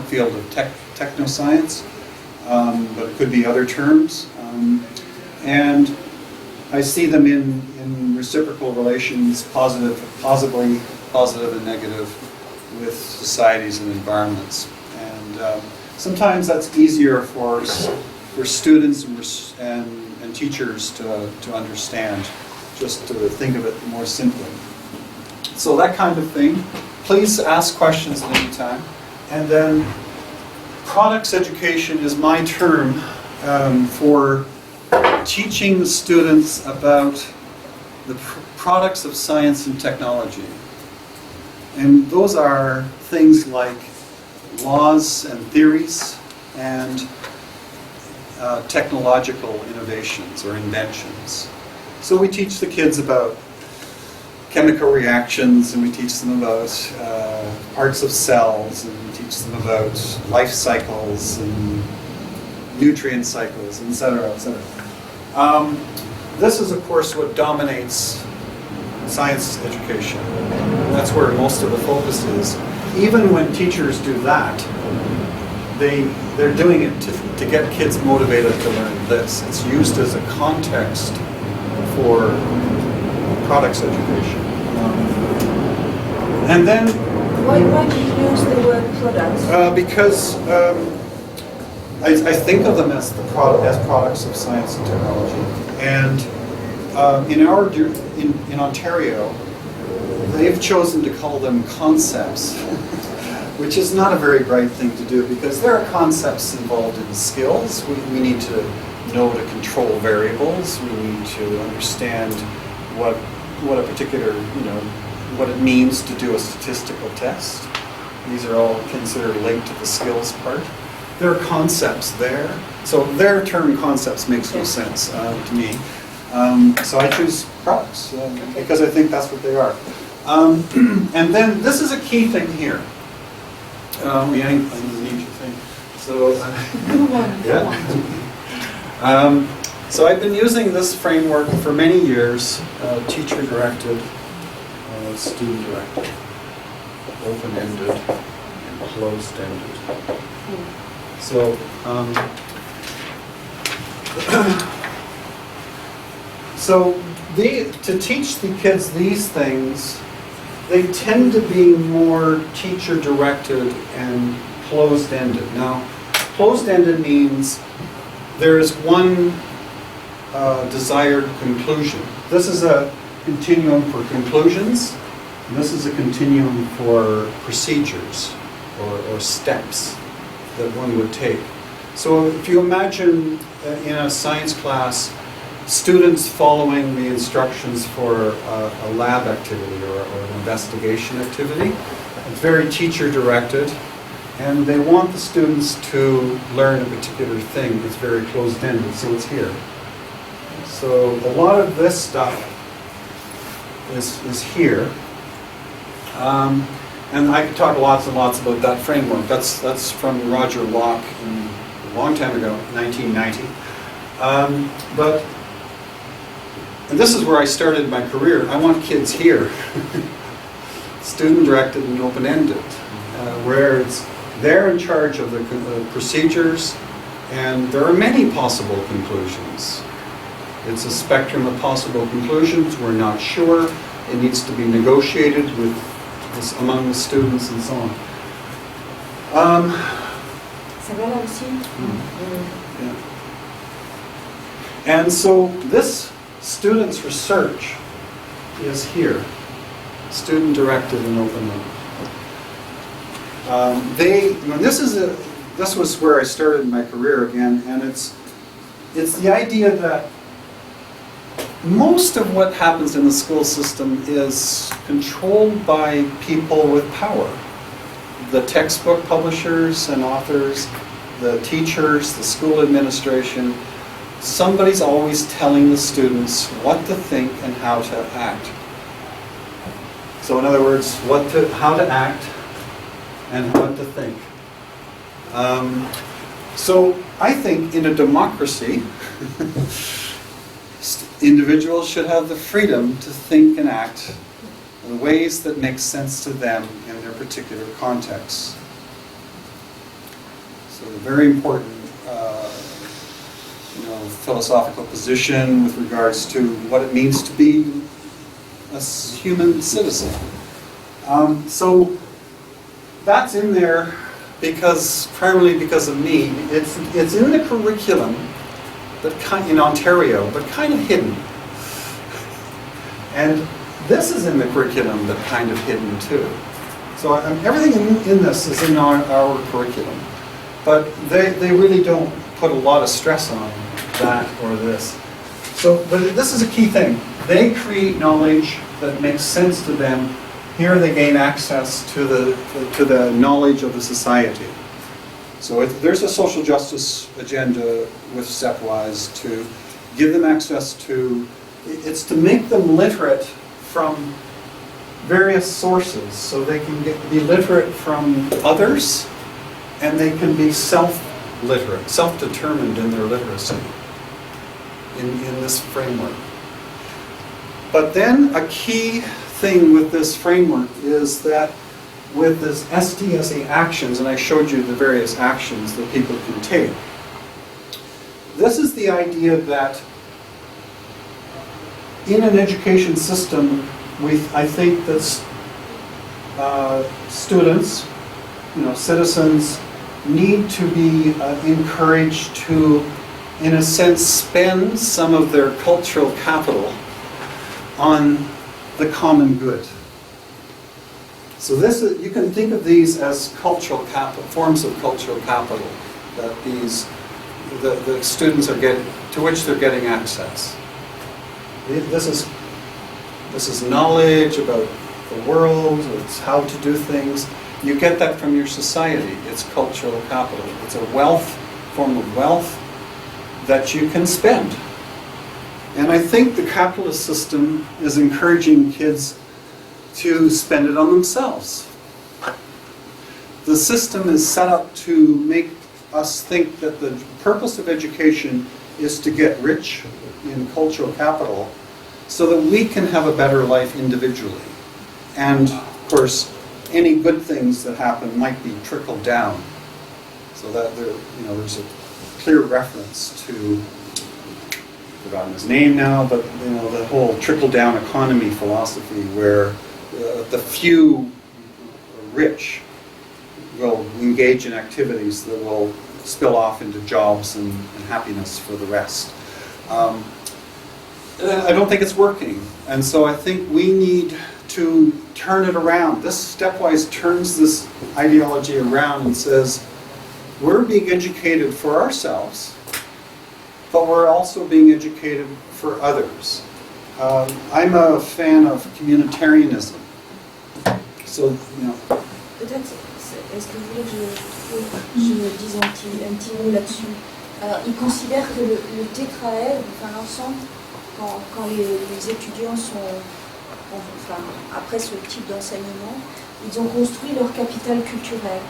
field of technoscience, but it could be other terms. And I see them in reciprocal relations, possibly positive and negative, with societies and environments. And sometimes that's easier for students and teachers to understand, just to think of it more simply. So that kind of thing. Please ask questions at any time. And then products education is my term for teaching the students about the products of science and technology. And those are things like laws and theories and technological innovations or inventions. So we teach the kids about chemical reactions, and we teach them about parts of cells, and we teach them about life cycles and nutrient cycles, etc., etc. This is, of course, what dominates science education. That's where most of the focus is. Even when teachers do that, they're doing it to get kids motivated to learn this. It's used as a context for products education. And then... Why do you use the word products? Because I think of them as as products of science and technology. And in Ontario, they've chosen to call them concepts, which is not a very bright thing to do, because there are concepts involved in skills. We need to know to control variables. We need to understand what a particular, what it means to do a statistical test. These are all considered linked to the skills part. There are concepts there. So their term concepts makes no sense to me. So I choose products because I think that's what they are. And then this is a key thing here. I need your thing. So, yeah. So I've been using this framework for many years, teacher-directed, student-directed, open-ended, and closed-ended. So, to teach the kids these things, they tend to be more teacher-directed and closed-ended. Now, closed-ended means there is one desired conclusion. This is a continuum for conclusions, and this is a continuum for procedures or steps that one would take. So if you imagine in a science class, students following the instructions for a lab activity or an investigation activity, it's very teacher-directed, and they want the students to learn a particular thing. It's very closed-ended, so it's here. So a lot of this stuff is here. And I could talk lots and lots about that framework. That's from Roger Locke a long time ago, 1990. And this is where I started my career. I want kids here, student-directed and open-ended, where they're in charge of the procedures, and there are many possible conclusions. It's a spectrum of possible conclusions. We're not sure. It needs to be negotiated among the students and so on. Ça va là aussi? Yeah. And so this students' research is here, student-directed and open-ended. This was where I started my career again, and it's the idea that most of what happens in the school system is controlled by people with power. The textbook publishers and authors, the teachers, the school administration. Somebody's always telling the students what to think and how to act. So in other words, how to act and what to think. So I think in a democracy, individuals should have the freedom to think and act in ways that make sense to them in their particular contexts. So a very important philosophical position with regards to what it means to be a human citizen. So that's in there primarily because of me. It's in the curriculum, but in Ontario, but kind of hidden. And this is in the curriculum, but kind of hidden too. So everything in this is in our curriculum, but they really don't put a lot of stress on that or this. So, but this is a key thing. They create knowledge that makes sense to them. Here they gain access to the knowledge of the society. So there's a social justice agenda with STEPWISE to give them access to It's to make them literate from various sources, so they can be literate from others, and they can be self-literate, self-determined in their literacy in this framework. But then a key thing with this framework is that with this ST as the actions, and I showed you the various actions that people can take, this is the idea that in an education system, I think that students, citizens, need to be encouraged to, in a sense, spend some of their cultural capital on the common good. So you can think of these as cultural capital, forms of cultural capital that the students are getting, to which they're getting access. This is knowledge about the world, it's how to do things. You get that from your society. It's cultural capital. It's a form of wealth that you can spend. And I think the capitalist system is encouraging kids to spend it on themselves. The system is set up to make us think that the purpose of education is to get rich in cultural capital so that we can have a better life individually. And, of course, any good things that happen might be trickled down. So that there's a clear reference to, I've forgotten his name now, but the whole trickle-down economy philosophy where the few rich will engage in activities that will spill off into jobs and happiness for the rest. I don't think it's working, and so I think we need to turn it around. This Stepwise turns this ideology around and says, we're being educated for ourselves, but we're also being educated for others. I'm a fan of communitarianism. So, Peut-être, est-ce que vous voulez que je dise un petit mot là-dessus? Alors, il considère que le tétraèdre, enfin l'ensemble, quand les étudiants sont après ce type d'enseignement, ils ont construit leur capital culturel,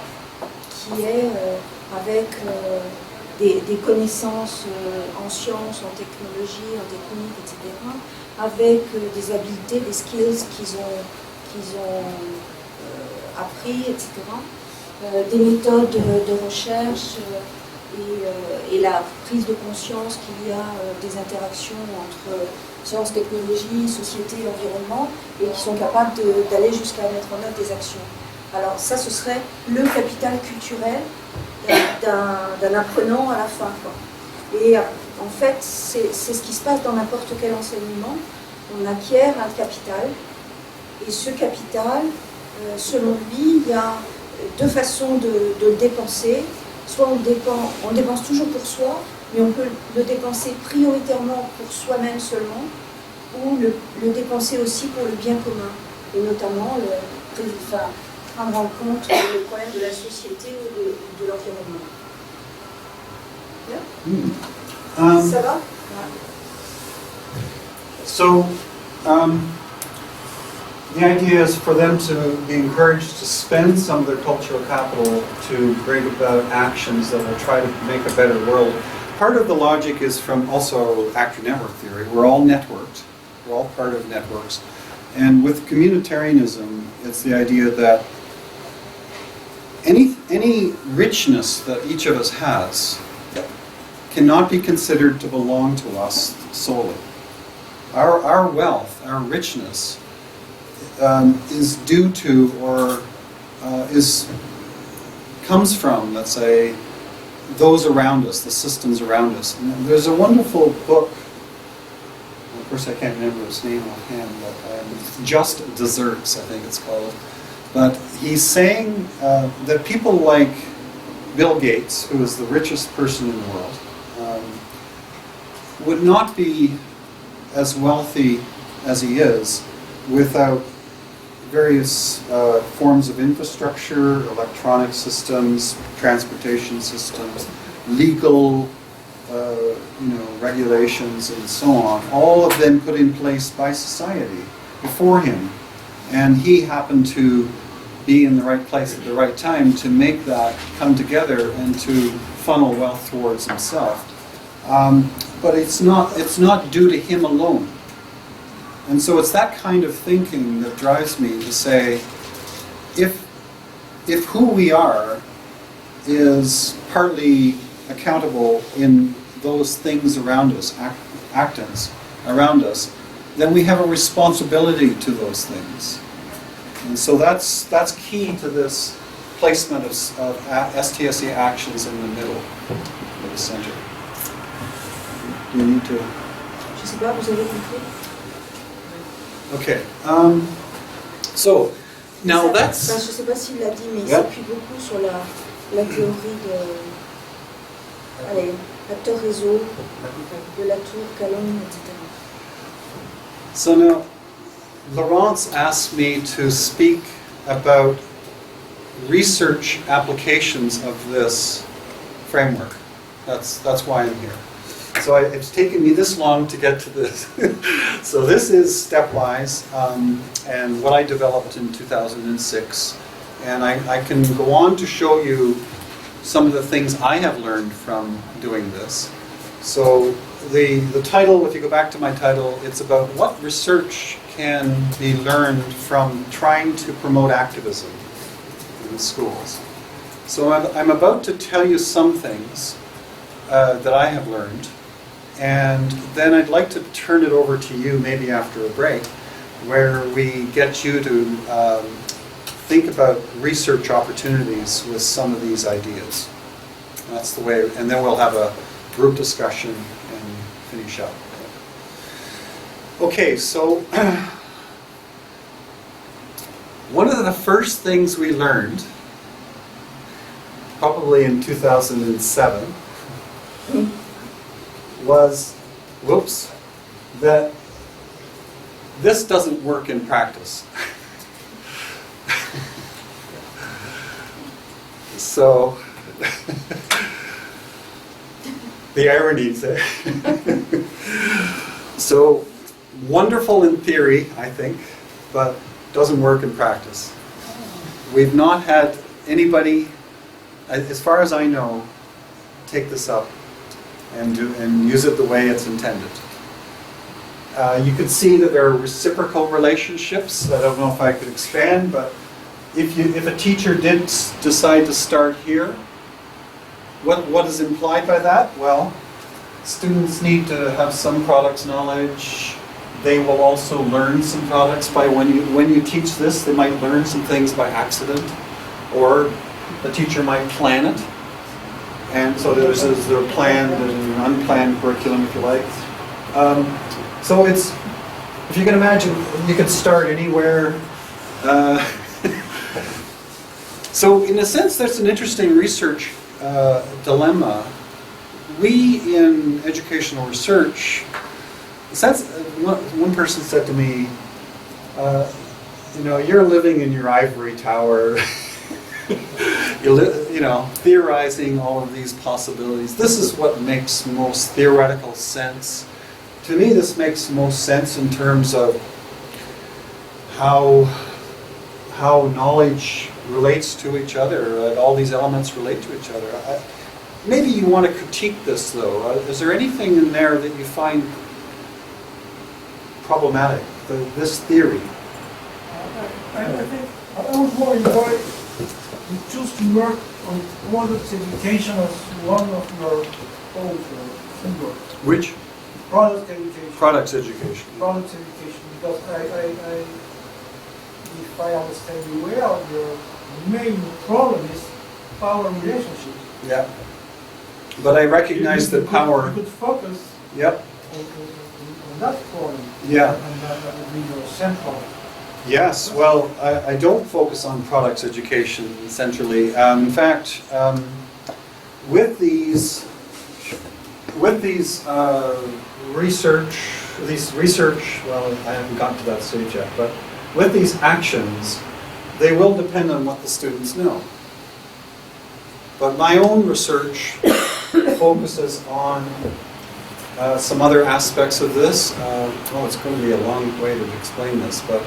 qui est avec des connaissances en sciences, en technologie, en technique, etc., avec des habiletés, des skills qu'ils ont appris, etc., des méthodes de recherche et la prise de conscience qu'il y a des interactions entre sciences, technologie, société, environnement, et qui sont capables d'aller jusqu'à mettre en œuvre des actions. Alors ça, ce serait le capital culturel d'un apprenant à la fin, quoi. Et en fait, c'est ce qui se passe dans n'importe quel enseignement. On acquiert un capital, et ce capital, selon lui, il y a deux façons de le dépenser. Soit on dépense toujours pour soi, mais on peut le dépenser prioritairement pour soi-même seulement, ou le dépenser aussi pour le bien commun, et notamment prendre en compte les problèmes de la société ou de l'environnement. Yeah? Ça va? So, the idea is for them to be encouraged to spend some of their cultural capital to bring about actions that will try to make a better world. Part of the logic is from also actor network theory. We're all networked. We're all part of networks. And with communitarianism, it's the idea that any richness that each of us has cannot be considered to belong to us solely. Our wealth, our richness, is due to or comes from, let's say, those around us, the systems around us. And there's a wonderful book, of course I can't remember its name offhand, but Just Desserts, I think it's called. But he's saying that people like Bill Gates, who is the richest person in the world, would not be as wealthy as he is without various forms of infrastructure, electronic systems, transportation systems, legal, regulations, and so on, all of them put in place by society before him. And he happened to be in the right place at the right time to make that come together and to funnel wealth towards himself. But it's not due to him alone. And so it's that kind of thinking that drives me to say, if who we are is partly accountable in those things around us, actants around us, then we have a responsibility to those things. And so that's key to this placement of STSE actions in the middle of the center. Do you need to? Je sais pas, vous avez compris? Okay. So now that's. Je ne sais pas s'il l'a dit, mais il Yep. s'appuie beaucoup sur la théorie de. Allez, acteur réseau, de la tour, Calonne, etc. So now, Laurence asked me to speak about research applications of this framework. That's why I'm here. So it's taken me this long to get to this. So this is STEPWISE, and what I developed in 2006. And I can go on to show you some of the things I have learned from doing this. So the title, if you go back to my title, it's about what research can be learned from trying to promote activism in the schools. So I'm about to tell you some things that I have learned, and then I'd like to turn it over to you maybe after a break, where we get you to think about research opportunities with some of these ideas. That's the way, and then we'll have a group discussion and finish up. Okay, so one of the first things we learned, probably in 2007, was, that this doesn't work in practice. So, the ironies there. So, wonderful in theory, I think, but doesn't work in practice. We've not had anybody, as far as I know, take this up and use it the way it's intended. You could see that there are reciprocal relationships. I don't know if I could expand, but if a teacher did decide to start here, what is implied by that? Well, students need to have some products knowledge. They will also learn some products by when you teach this, they might learn some things by accident, or the teacher might plan it. And so there's their planned and unplanned curriculum, if you like. So it's, if you can imagine, you could start anywhere. So in a sense, that's an interesting research dilemma. We in educational research, one person said to me, you're living in your ivory tower, theorizing all of these possibilities. This is what makes most theoretical sense. To me, this makes most sense in terms of how knowledge relates to each other, all these elements relate to each other. Maybe you want to critique this, though. Is there anything in there that you find problematic, this theory? I think I was more enjoy you choose to work on product education as one of your goals or framework. Which? Product education. Products education. Product education, because if I understand you well, your main problem is power relationships. Yeah. But I recognize that power. You could focus. Yep. On that problem. Yeah. And that would be your central. Yes, well, I don't focus on products education centrally. In fact, with these research, well, I haven't gotten to that stage yet, but with these actions, they will depend on what the students know. But my own research focuses on some other aspects of this. It's going to be a long way to explain this, but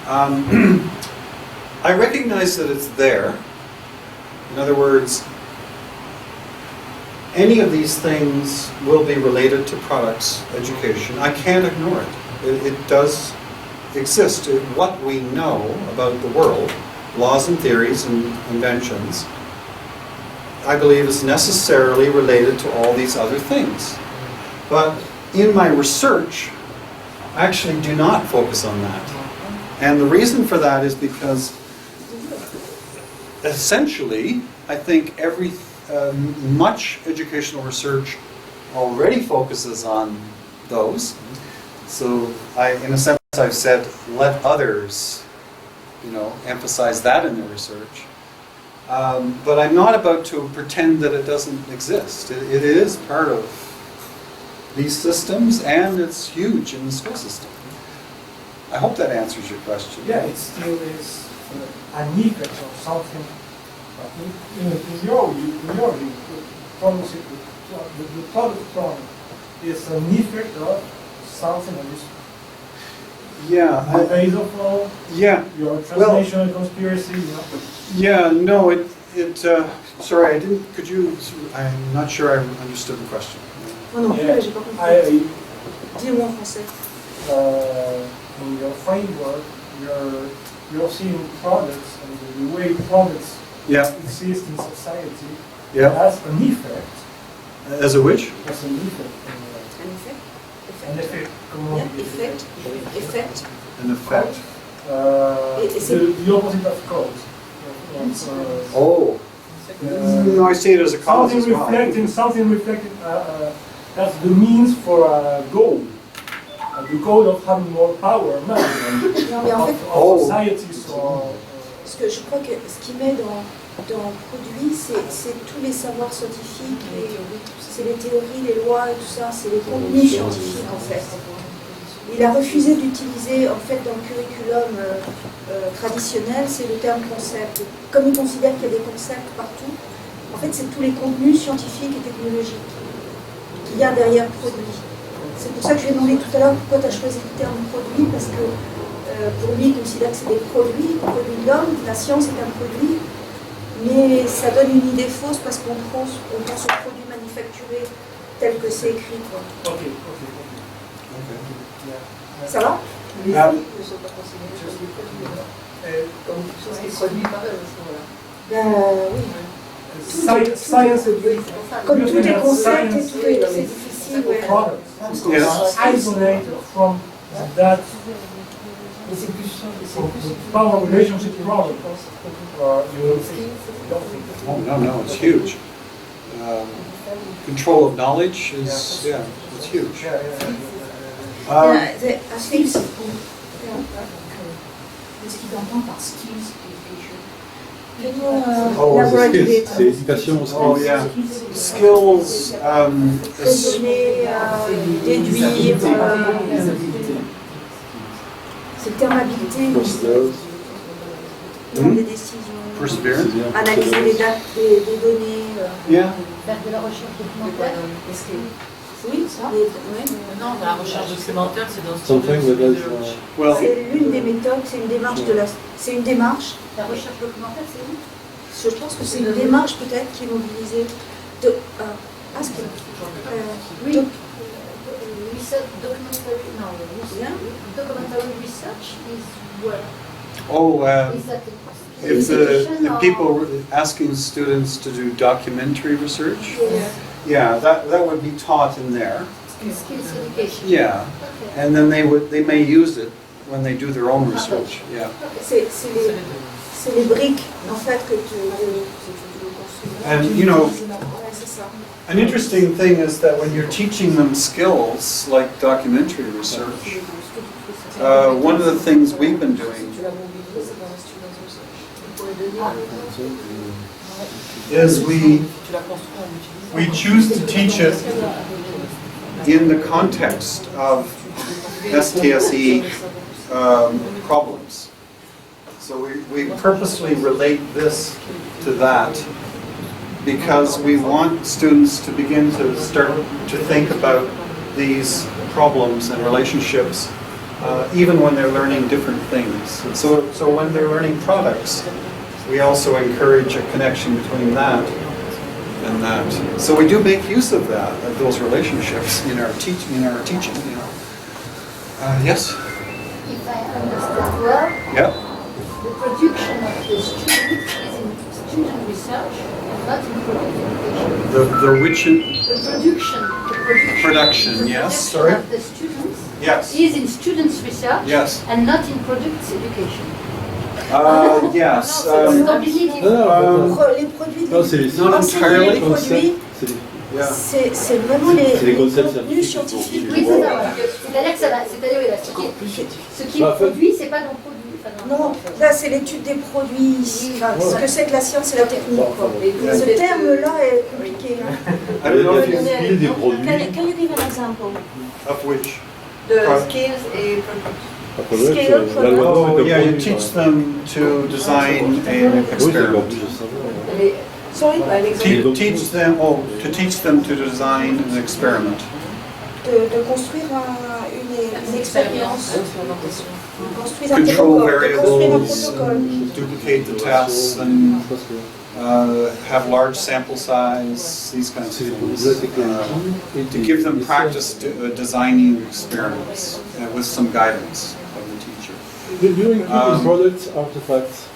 I recognize that it's there. In other words, any of these things will be related to products education. I can't ignore it. It does exist. What we know about the world, laws and theories and inventions, I believe is necessarily related to all these other things. But in my research, I actually do not focus on that. And the reason for that is because essentially, I think much educational research already focuses on those. So in a sense, I've said, let others, emphasize that in their research. But I'm not about to pretend that it doesn't exist. It is part of these systems, and it's huge in the school system. I hope that answers your question. Yeah, it still is an effect of something. In your view, the product from is an effect of something that is Yeah. basal, Yeah. your translation conspiracy, Yeah. No. Sorry, I didn't. Could you? I'm not sure I understood the question. Moi non plus, Yeah. j'ai pas compris. I, Dis-le-moi en français. in your framework, you're seeing products and the way products Yeah. exist in society Yeah. has an effect. As a which? Has an effect. Un effet. An effect. Comment Yeah, on dit? effect. Effect. An effect. The opposite of cause. Oh. No, I see it as a cause as well. Something reflecting. That's the means for a goal. The goal of having more power, man, Non, mais en fait, of society. So, ce que je crois que ce qui met dans le produit, c'est tous les savoirs scientifiques, c'est les théories, les lois et tout ça, c'est les contenus scientifiques en fait. Il a refusé d'utiliser en fait dans le curriculum traditionnel, c'est le terme concept. Comme il considère qu'il y a des concepts partout, en fait c'est tous les contenus scientifiques et technologiques qu'il y a derrière produit. C'est pour ça que je lui ai demandé tout à l'heure pourquoi tu as choisi le terme produit, parce que pour lui il considère que c'est des produits de l'homme, la science est un produit, mais ça donne une idée fausse parce qu'on pense au produit manufacturé tel que c'est écrit, quoi. ok. Ça va? Les Ah. filles ne sont pas considérées comme des produits, comme quelque chose qui est produit par eux à ce moment-là. Ben oui. Science Comme tout est concept et science tout est, c'est difficile. Ouais. products Yes. isolated from that Mais c'est plus power relationship problem. Oh, no, it's huge. Control of knowledge is, it's huge. I think Qu'est-ce qu'il entend par skills education? Oh, elaborate C'est éducation aussi. Oh, yeah. Skills, raisonner, déduire, c'est le terme habilité, prendre des décisions, perseverance. analyser les dates, des données. Yeah. Faire de la recherche documentaire. Oui, ça. Non, la recherche documentaire, c'est dans ce Something type de that is, recherche. Well, C'est l'une des méthodes, c'est une démarche c'est une démarche. La recherche documentaire, c'est où? Je pense que c'est une démarche peut-être qui est mobilisée de. Oui. Research, documentary, no, documentary research is where? Is that if people were asking students to do documentary research, yeah, that would be taught in there. skills education? Yeah, Okay. and then they may use it when they do their own research. Yeah. C'est les briques en fait que tu And you know, Ouais, c'est ça. an interesting thing is that when you're teaching them skills like documentary research, one of the things we've been doing is we choose to teach it in the context of STSE problems. So we purposely relate this to that because we want students to begin to start to think about these problems and relationships even when they're learning different things. And so when they're learning products, we also encourage a connection between that and that. So we do make use of that, of those relationships in our teaching. You know. Yes. If I understand well, Yeah. the production of the student is in student research and not in product education. The which The production yes. production Sorry. of the students Yes. is in students research Yes. and not in product education. Yes. Stability. Les produits Non, c'est les Not entirely. les produits, c'est les- Yeah. c'est vraiment les concepts contenus scientifiques. scientifiques. Oui, c'est ça, voilà. C'est-à-dire que ça va, c'est-à-dire oui, là, ce qui est Bah, en fait- produit, c'est pas non produit. Enfin, Non, là c'est l'étude des produits, enfin, ce que c'est que la science et la technique. Quoi. Ce terme-là est compliqué. Hein. I don't know if Il y a you, des skills, des produits. Can you give an example? of which. De Right. skills et produits. Après, Scale ouais, c'est la loi Oh, de yeah, you produits, teach quoi. them to design an Oui, c'est experiment. pas plus de savoir. Les- Sorry, bah, l'exemple. Teach them, to teach them to design an experiment. de construire une expérience, construire un Control protocole, de construire un variables, protocole. duplicate the tests, and Je pense que have large sample size, these kinds c'est of les produits things. de la technologie et To des- give them des practice designing experiments with some guidance of the teacher. Do you include in Um, products artifacts?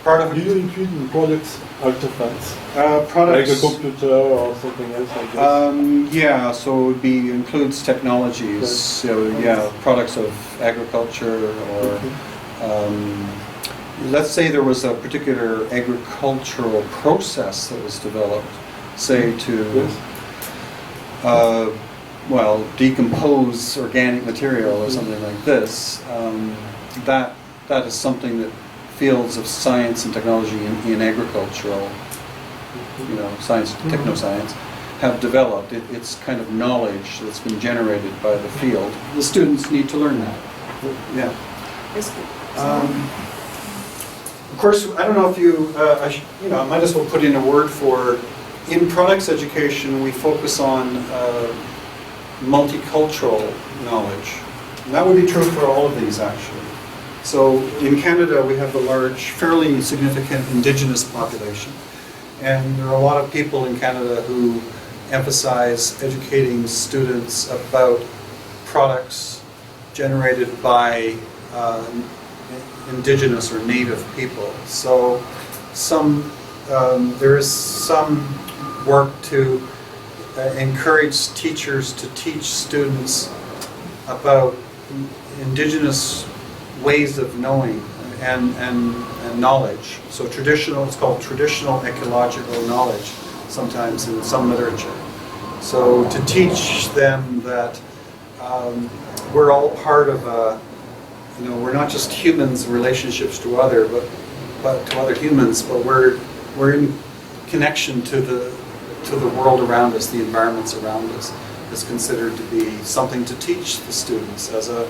Part of Do you include in products artifacts? Like a products. computer or something else like this? Yeah, so it would be includes technologies. So yeah, products of agriculture, or let's say there was a particular agricultural process that was developed, say to Yes. well, decompose organic material or something like this. That is something that fields of science and technology in agricultural, science, technoscience, have developed. It's kind of knowledge that's been generated by the field. The students need to learn that. Yeah. Of course, I don't know if you, I might as well put in a word for, in products education, we focus on multicultural knowledge. And that would be true for all of these, actually. So in Canada, we have a large, fairly significant Indigenous population. And there are a lot of people in Canada who emphasize educating students about products generated by Indigenous or Native people. So there is some work to encourage teachers to teach students about Indigenous ways of knowing and knowledge. So it's called traditional ecological knowledge, sometimes in some literature. So to teach them that we're all part of we're not just humans in relationships to other humans, but we're in connection to the world around us, the environments around us, is considered to be something to teach the students as a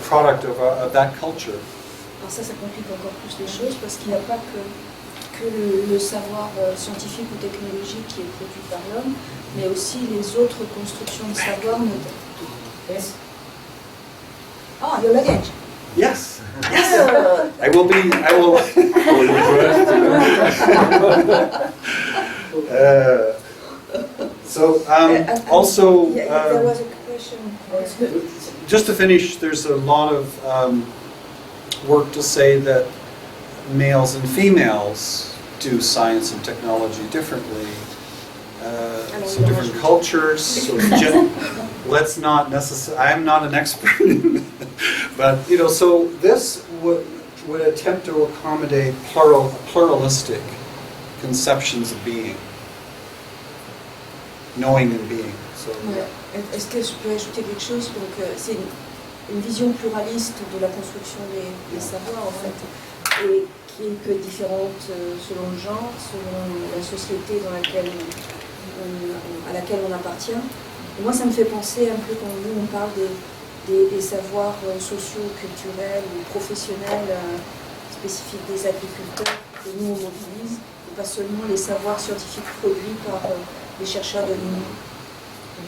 product of that culture. Alors ça complique encore plus les choses parce qu'il n'y a pas que le savoir scientifique ou technologique qui est produit par l'homme, mais aussi les autres constructions de savoir. Yes. Ah, you're ready. Yes. Yes. I will. Also, there was a question. just to finish, there's a lot of work to say that males and females do science and technology differently. So different cultures. So let's not necessarily. I'm not an expert in it, but so this would attempt to accommodate pluralistic conceptions of being, knowing and being. So. Est-ce que je peux ajouter quelque chose? Donc, c'est une vision pluraliste de la construction des savoirs, en fait, et qui est différente selon le genre, selon la société à laquelle on appartient. Et moi, ça me fait penser un peu quand nous, on parle des savoirs sociaux, culturels ou professionnels spécifiques des agriculteurs que nous, on mobilise, et pas seulement les savoirs scientifiques produits par les chercheurs de l'UNI.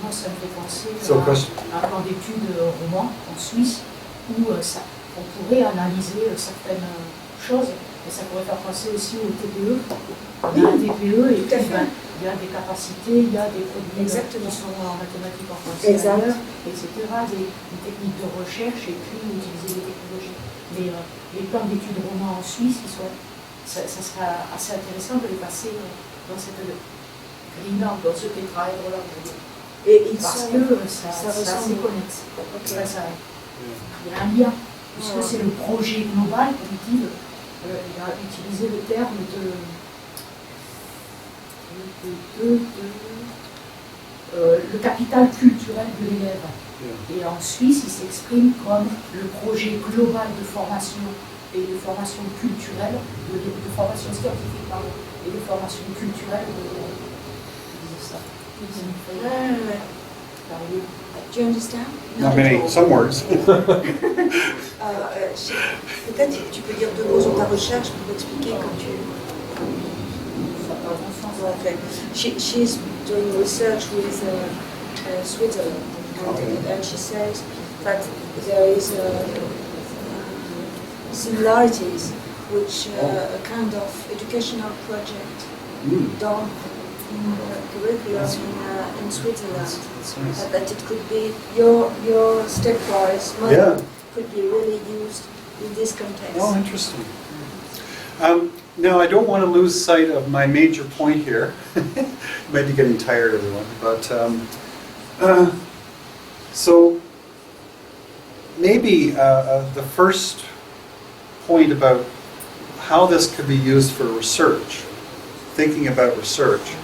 Moi, ça me fait penser So question. à un plan d'études roman en Suisse où on pourrait analyser certaines choses, et ça pourrait faire penser aussi au TPE. On a un TPE et Tout à puis fait. il y a des capacités, il y a des produits Exactement. qui sont en mathématiques en Exact. supérieure, etc., des techniques de recherche et puis utiliser les technologies. Mais les plans d'études romans en Suisse, ça sera assez intéressant de les passer dans cette grille-là, dans ce tétraèdre-là. Et ils Parce sont, que ça c'est assez ressemble. connexe. Ok. Il y a un lien, puisque c'est le projet global, comme dit, il a utilisé le terme le capital culturel de l'élève. Et en Suisse, il s'exprime comme le projet global de formation et de formation culturelle, de formation scientifique, pardon, et de formation culturelle de l'élève. Il disait ça. Do you understand? Not many, some words. Peut-être tu peux dire deux mots sur ta recherche pour expliquer quand tu. Okay. She's doing research with Switzerland, and she says that there is similarities, which a kind of educational project done in curriculum in Switzerland. That it could be your stepwise model could be really used in this context. Oh, interesting. Now, I don't want to lose sight of my major point here. You might be getting tired, everyone. But so maybe the first point about how this could be used for research, thinking about research,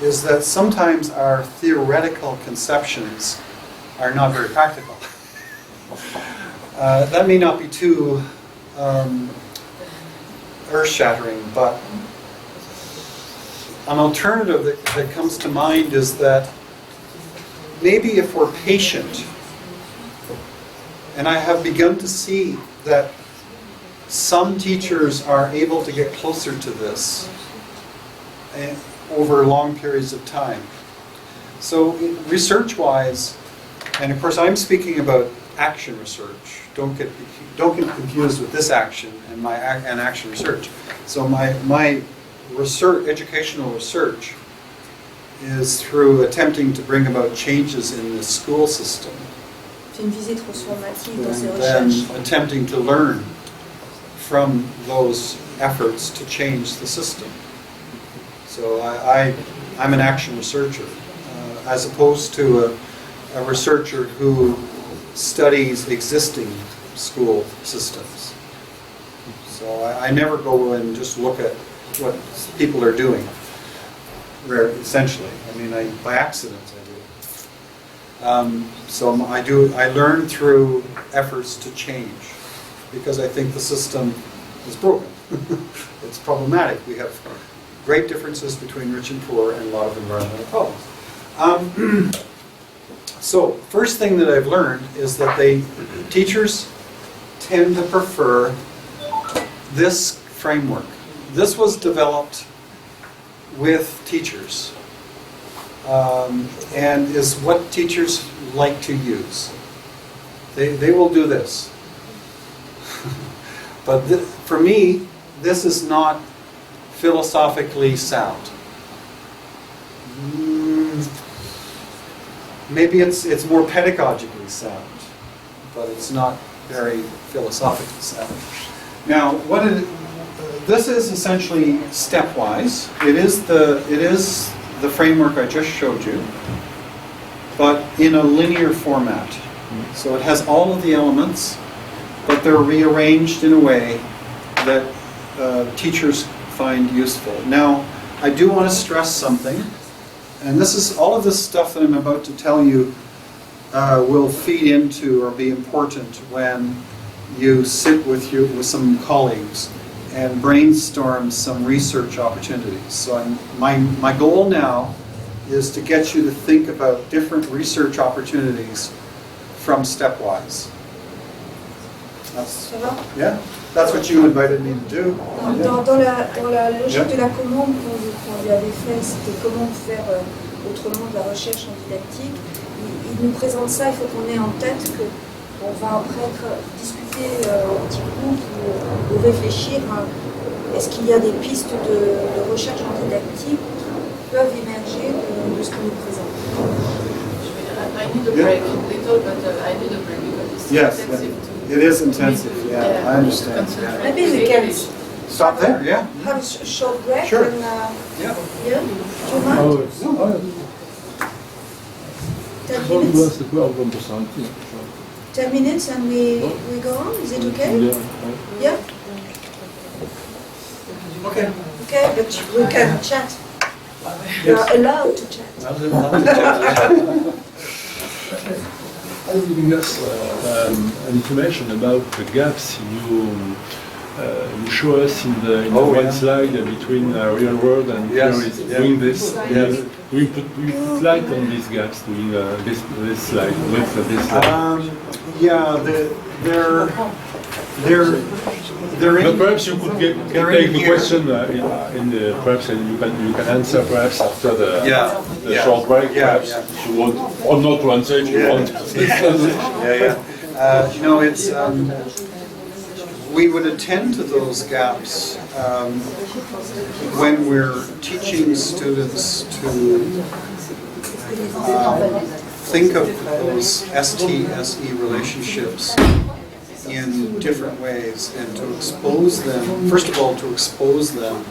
is that sometimes our theoretical conceptions are not very practical. That may not be too earth-shattering, but an alternative that comes to mind is that maybe if we're patient, and I have begun to see that some teachers are able to get closer to this over long periods of time. So research-wise, and of course I'm speaking about action research. Don't get confused with this action and action research. So my research, educational research, is through attempting to bring about changes in the school system, C'est une visée transformative dans ces and then recherches. attempting to learn from those efforts to change the system. So I'm an action researcher, as opposed to a researcher who studies existing school systems. So I never go and just look at what people are doing, essentially. I mean, by accident I do. So I learn through efforts to change, because I think the system is broken. It's problematic. We have great differences between rich and poor and a lot of environmental problems. So, first thing that I've learned is that teachers tend to prefer this framework. This was developed with teachers, and is what teachers like to use. They will do this. But for me, this is not philosophically sound. Maybe it's more pedagogically sound, but it's not very philosophically sound. Now, this is essentially stepwise. It is the framework I just showed you, but in a linear format. So it has all of the elements, but they're rearranged in a way that teachers find useful. Now, I do want to stress something, and all of this stuff that I'm about to tell you will feed into or be important when you sit with some colleagues and brainstorm some research opportunities. So my goal now is to get you to think about different research opportunities from Stepwise. That's what you invited me to do. Dans la logique de la commande qu'on lui avait faite, c'était comment faire autrement de la recherche en didactique. Il nous présente ça, il faut qu'on ait en tête qu'on va après discuter en petit groupe ou réfléchir à est-ce qu'il y a des pistes de recherche en didactique qui peuvent émerger de ce qu'on nous présente. I need a break, little, but I need a break because it's Yes, intensive it is intensive, yeah, I understand. to Yeah. Maybe we can Stop there, yeah? have a short break Sure. and Yeah. yeah, do you mind? Oh, it's, oh, 10 Soll du minutes? hast die Kurve interessant. 10 minutes and we go on, is it okay? Yeah. Yeah? Okay. Okay, but we can chat. We are allowed to chat. I was giving us an information about the gaps you show us in the Oh, one yeah. slide between real world and Yes, theory. yeah. Doing this, Yes. we put light on these gaps doing this slide with this slide. Yeah, they're But in. perhaps you could they're take in the here. question in the perhaps and you can answer perhaps after the Yeah. short break Yeah, perhaps yeah. if you want or not to answer if you Yeah. want. Yeah. No, it's, we would attend to those gaps when we're teaching students to think of those ST-SE relationships in different ways and to expose them, first of all, to expose them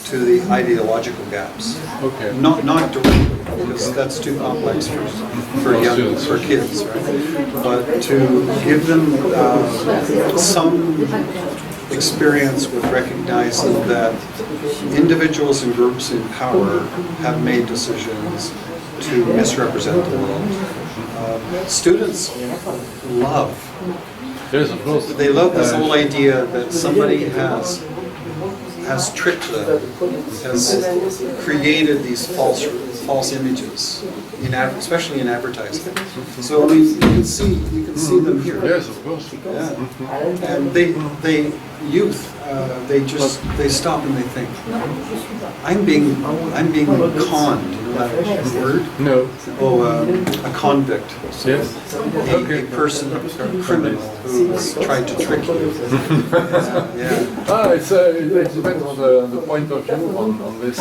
to the ideological gaps. Okay. Not directly, because that's too complex for kids, right? But to give them some experience with recognizing that individuals and groups in power have made decisions to misrepresent the world. Students love. Yes, of course. They love this whole idea that somebody has tricked them, has created these false images, especially in advertising. So I mean, you can see them here. Yes, of course. Yeah, and youth, they stop and they think, I'm being conned. You know that word? No. Oh, a convict. Yes. A person, a criminal who's tried to trick you. Yeah. It depends on the point of view on this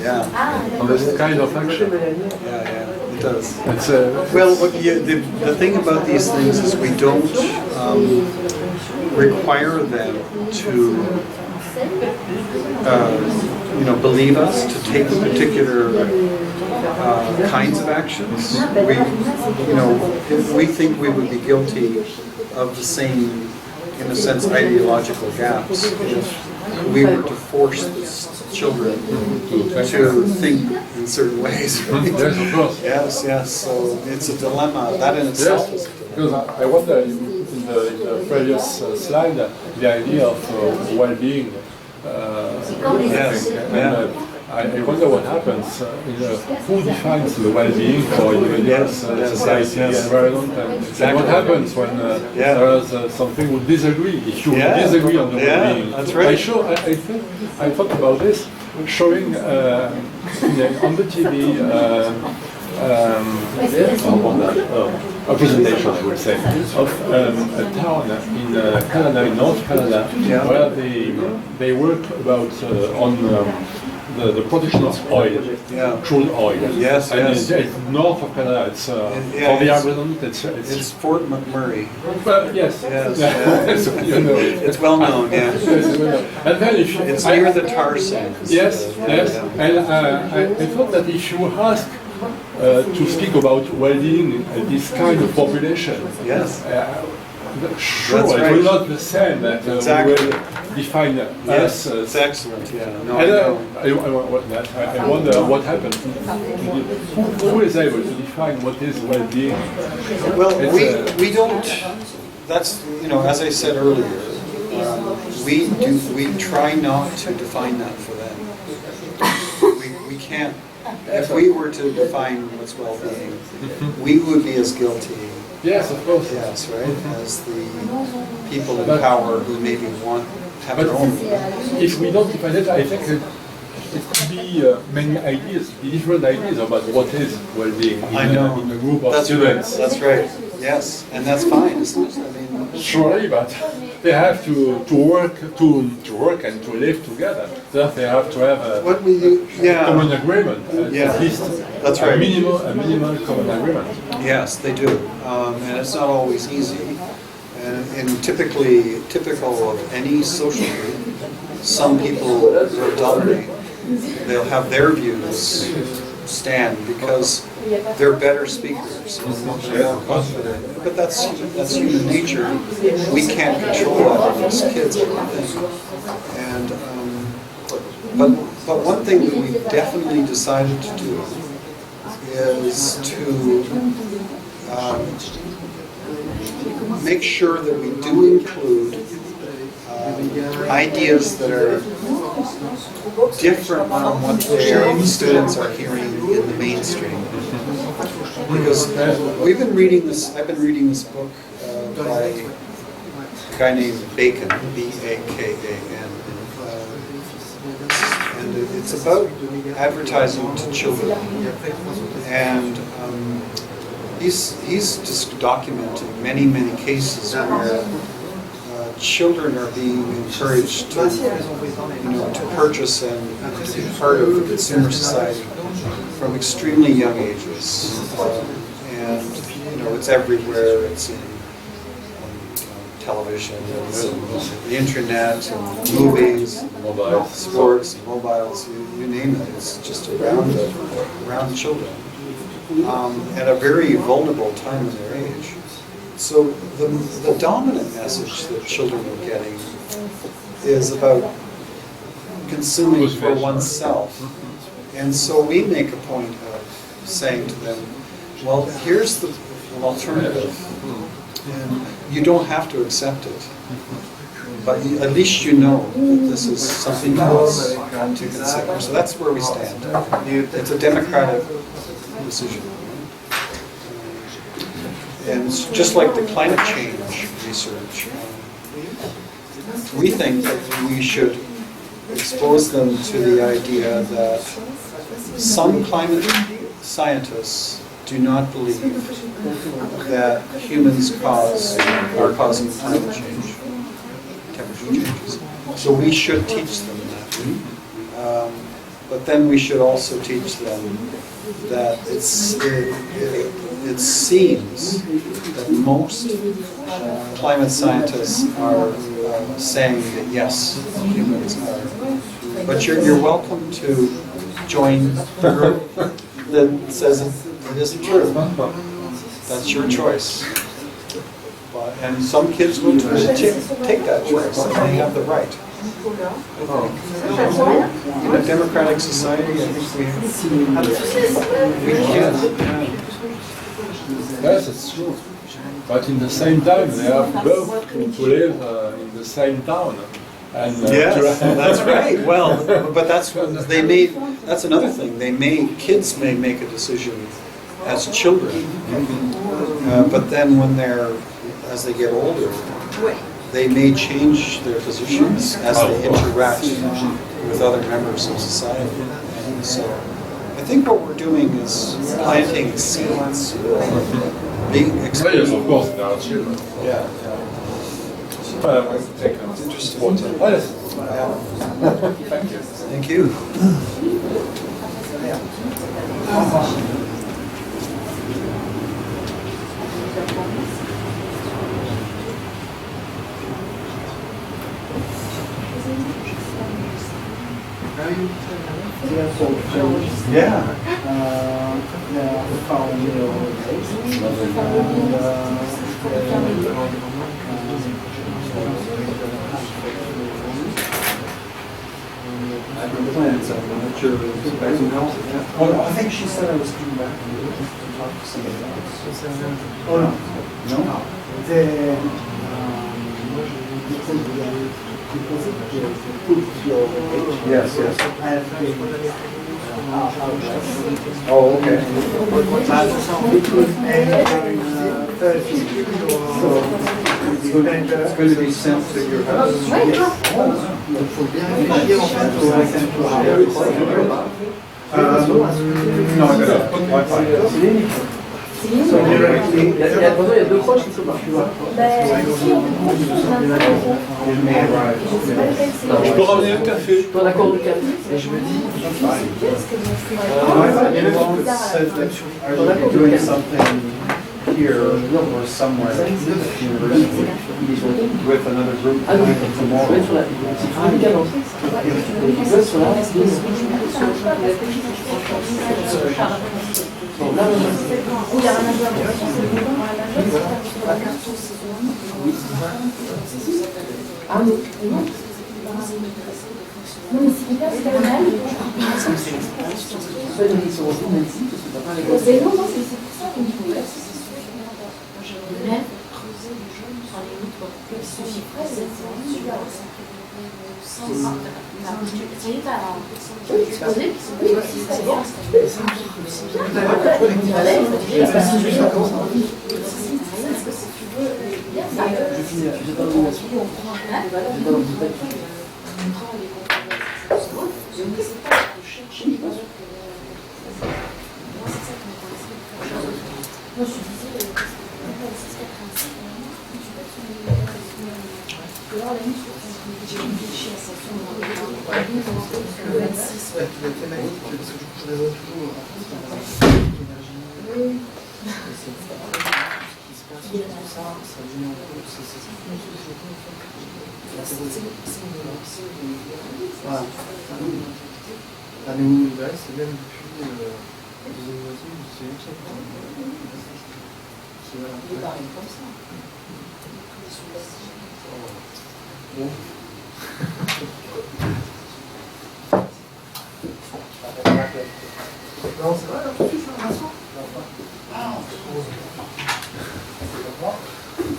Yeah. on this kind of action. Yeah, it does. It's Well, the thing about these things is we don't require them to, believe us, to take particular kinds of actions. We think we would be guilty of the same, in a sense, ideological gaps if we were to force children to think in certain ways. Right? yes, of course. Yes. So it's a dilemma. That in itself is a dilemma. Because I wonder in the previous slide the idea of well-being. Yes. And, I wonder what happens. Who defines the well-being for individuals, society, environment, and what happens when there is something we disagree? If you disagree on the well-being, that's right. I thought about this, showing on the TV. A presentation, I would say, of a town in Canada, in North Canada, where they work about on the production of oil, crude oil. Yes, and yes. It's north of Canada. It's for the agronomic. It's Fort McMurray. Yes. Yes. So, you know, It's well known. Yeah. and then if It's near the tar sands. Yes, yes. And I thought that if you ask to speak about well-being this kind of population, Yes. sure, That's it right. will not the same that Exactly. we will define Yes, us. it's excellent. Yeah. No, I And know. I wonder what happens. Who is able to define what is well-being? Well, It's, we don't. That's as I said earlier, we try not to define that for them. We can't. If we were to define what's well-being, we would be as guilty. Yes, of course. Yes, right. As the people in power who maybe have their own. If we don't define it, I think it could be many ideas, different ideas about what is well-being in a group of students. That's right. Yes, and that's fine, isn't it? I mean, surely, but they have to work and to live together. Thus, they have to have a common agreement. At least that's a right. minimal common agreement. Yes, they do, and it's not always easy. And typical of any social group, some people will dominate. They'll have their views stand because they're better speakers, they're more confident. But that's human nature. We can't control that as kids, I don't think. And but one thing that we've definitely decided to do is to make sure that we do include ideas that are different from what the students are hearing in the mainstream. Because I've been reading this book by a guy named Bacon, B-A-K-A-N, and it's about advertising to children. And he's just documenting many cases where children are being encouraged to, to purchase and to be part of the consumer society from extremely young ages. And it's everywhere. It's in television, the internet, movies, sports, mobiles, you name it. It's just around children at a very vulnerable time in their age. So the dominant message that children are getting is about consuming for oneself. And so we make a point of saying to them, well, here's an alternative, and you don't have to accept it. But at least you know that this is something else to consider. So that's where we stand. It's a democratic decision. And just like the climate change research, we think that we should expose them to the idea that some climate scientists do not believe that humans are causing climate change, temperature changes. So we should teach them that. But then we should also teach them that it seems that most climate scientists are saying that yes, humans are. But you're welcome to join the group that says it isn't true. That's your choice. And some kids will take that choice, and they have the right. In a democratic society, I think we can. Yes, it's true. But in the same time, they have both to live in the same town. And, yes, that's right. Well, but that's another thing. Kids may make a decision as children, but then as they get older, they may change their positions as they interact with other members of society. And so I think what we're doing is planting seeds, being exposed. Yes, of course, there are children. Yeah. It's interesting. Yes. Thank you. Thank you. Yeah. I've been planning something, I'm not sure if it's back in house. Oh, I think she said I was coming back to talk to somebody else. Oh, no. No? Yes, yes. Oh, okay. It's going to be sent to your house. No, I got Wi-Fi. Il y a deux proches qui sont partis voir. Je peux ramener un café. Dans l'accord du café. Et je me dis, Are you doing something here or somewhere at the university with another group ah oui, tomorrow? je vais sur la sur la bon, là, ah non. Non, mais c'est hyper scandale. Soit une émission aussi, même si, parce que t'as pas les gosses. Non, non, c'est pour ça qu'on dit que c'est même creuser les jeunes sur les autres. Ce chiffre, c'est super. Ça y est, t'as exposé. Oui, c'est bon. Je finis, j'ai pas l'obligation. J'ai pas l'obligation. Moi, je disais, j'ai réfléchi à ça. Le 26. La thématique, parce que je raisonne toujours Oui. ce qui se passe, ça vient en compte, voilà. La néo-nouvelle, c'est même depuis la deuxième moitié du siècle. Il parle comme ça. Bon. Non, c'est vrai, là, tout de suite, je m'assois.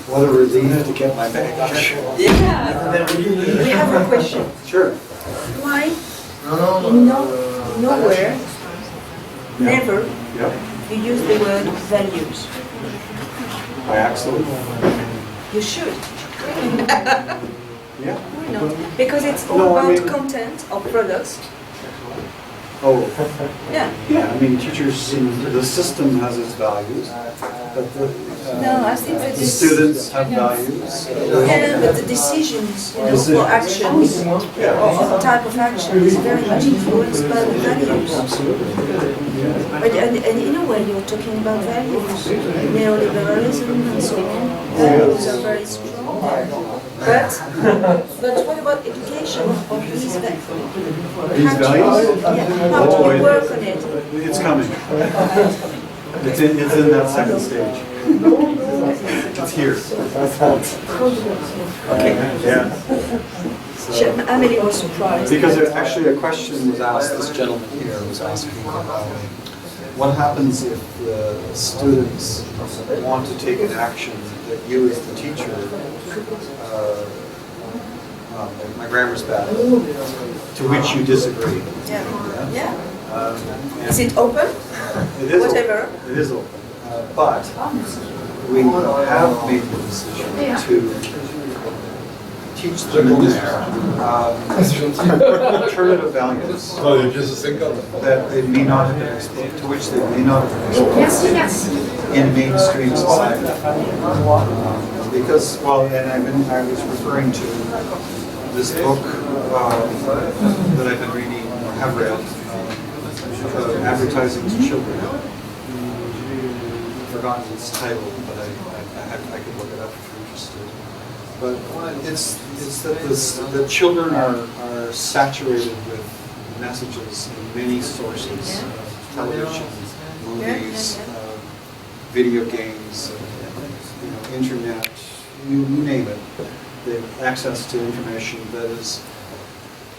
What a relief to get my baggage. Yeah, we have a question. Sure. Why Non, nowhere, never, Yep. you use the word values? By accident. You should. Yeah. Why not? Because it's all No, I about mean- content of products. Oh, Yeah. yeah, I mean, teachers, the system has its values, but No, I think that the this. students have values. Yeah, but the decisions, for actions, or the type of action is very much influenced by the values. But and in a way, you're talking about values, neoliberalism and so on. Values are very strong there. But what about education of these values? These values? How do you work on it? It's coming. It's in that second stage. It's here. Okay. Yeah. Amélie was surprised. Because actually a question was asked, this gentleman here was asking about what happens if the students want to take an action that you as the teacher, my grammar's bad, to which you disagree. Yeah. Yeah. And Is it open? it is Whatever. Open. It is open. But we have made the decision to teach them in there alternative values that they may not have been exposed, to which they may not have been exposed in mainstream society. Because, well, and I was referring to this book that I've been reading, or have read, Advertising to Children. I've forgotten its title, but I could look it up if you're interested. But it's that the children are saturated with messages in many sources, television, movies, video games, internet, you name it. They have access to information that is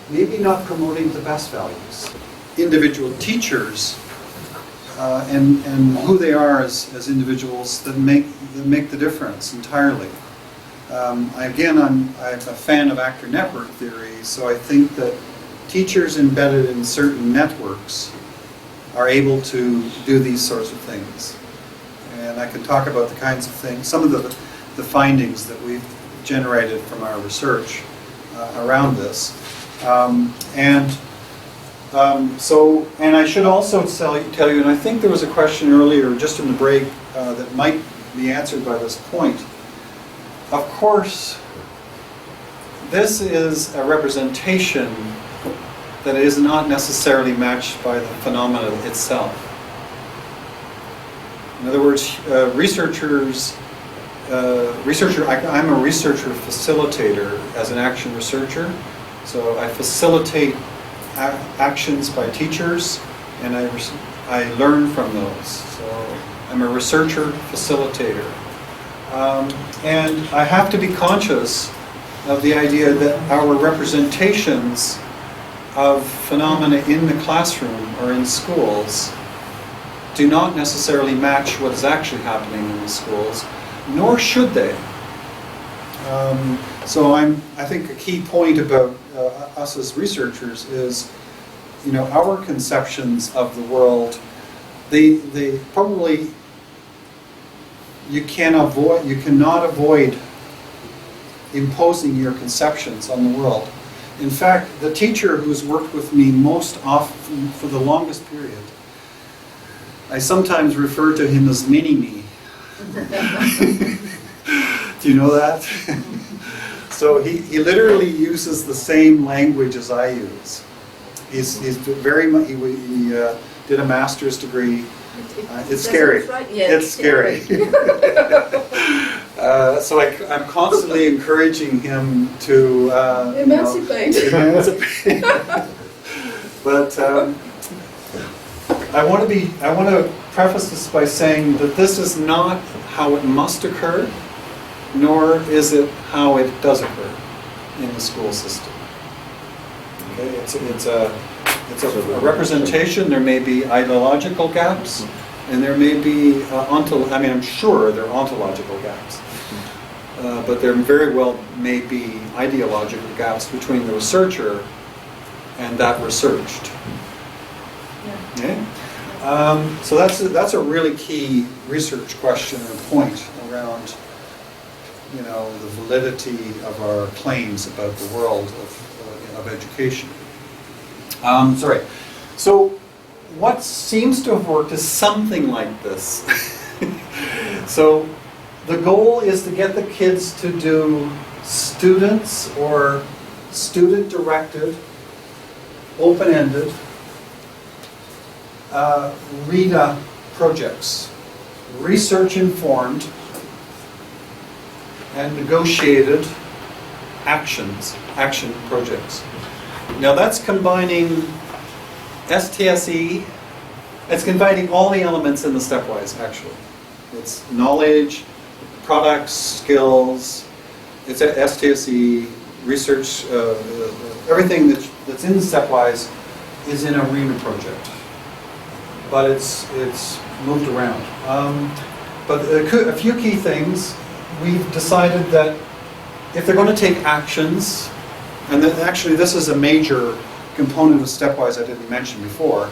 maybe not promoting the best values. Individual teachers and who they are as individuals that make the difference entirely. Again, I'm a fan of actor network theory, so I think that teachers embedded in certain networks are able to do these sorts of things. And I can talk about the kinds of things, some of the findings that we've generated from our research around this. And I should also tell you, and I think there was a question earlier just in the break that might be answered by this point. Of course, this is a representation that is not necessarily matched by the phenomena itself. In other words, I'm a researcher facilitator as an action researcher. So I facilitate actions by teachers, and I learn from those. So I'm a researcher facilitator. And I have to be conscious of the idea that our representations of phenomena in the classroom or in schools do not necessarily match what is actually happening in the schools, nor should they. So I think a key point about us as researchers is, our conceptions of the world, they probably, you cannot avoid imposing your conceptions on the world. In fact, the teacher who's worked with me most often for the longest period, I sometimes refer to him as Mini-Me. Do you know that? So he literally uses the same language as I use. He's very much, he did a master's degree. It's scary. It's scary. So I'm constantly encouraging him to Emancipate. Emancipate. But I want to preface this by saying that this is not how it must occur, nor is it how it does occur in the school system. Okay, it's a representation. There may be ideological gaps, and there may be I'm sure there are ontological gaps, but there very well may be ideological gaps between the researcher and that researched. Okay? So that's a really key research question and point around the validity of our claims about the world of education. Sorry. So what seems to have worked is something like this. So the goal is to get the kids to do students or student-directed, open-ended REDA projects, research-informed and negotiated action projects. Now that's combining STSE, it's combining all the elements in the STEPWISE actually. It's knowledge, products, skills, it's STSE, research, everything that's in the STEPWISE is in a REDA project. But it's moved around. But a few key things. We've decided that if they're going to take actions, and actually this is a major component of STEPWISE I didn't mention before,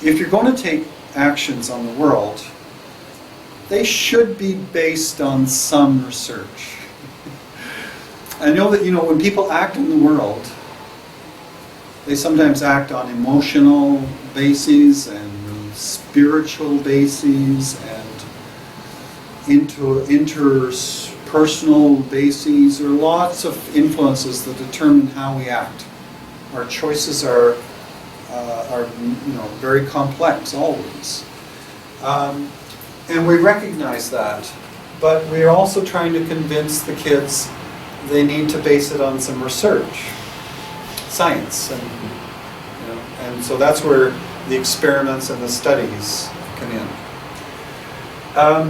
if you're going to take actions on the world, they should be based on some research. I know that when people act in the world, they sometimes act on emotional bases and spiritual bases and interpersonal bases. There are lots of influences that determine how we act. Our choices are very complex always, and we recognize that. But we are also trying to convince the kids they need to base it on some research, science, and so that's where the experiments and the studies come in.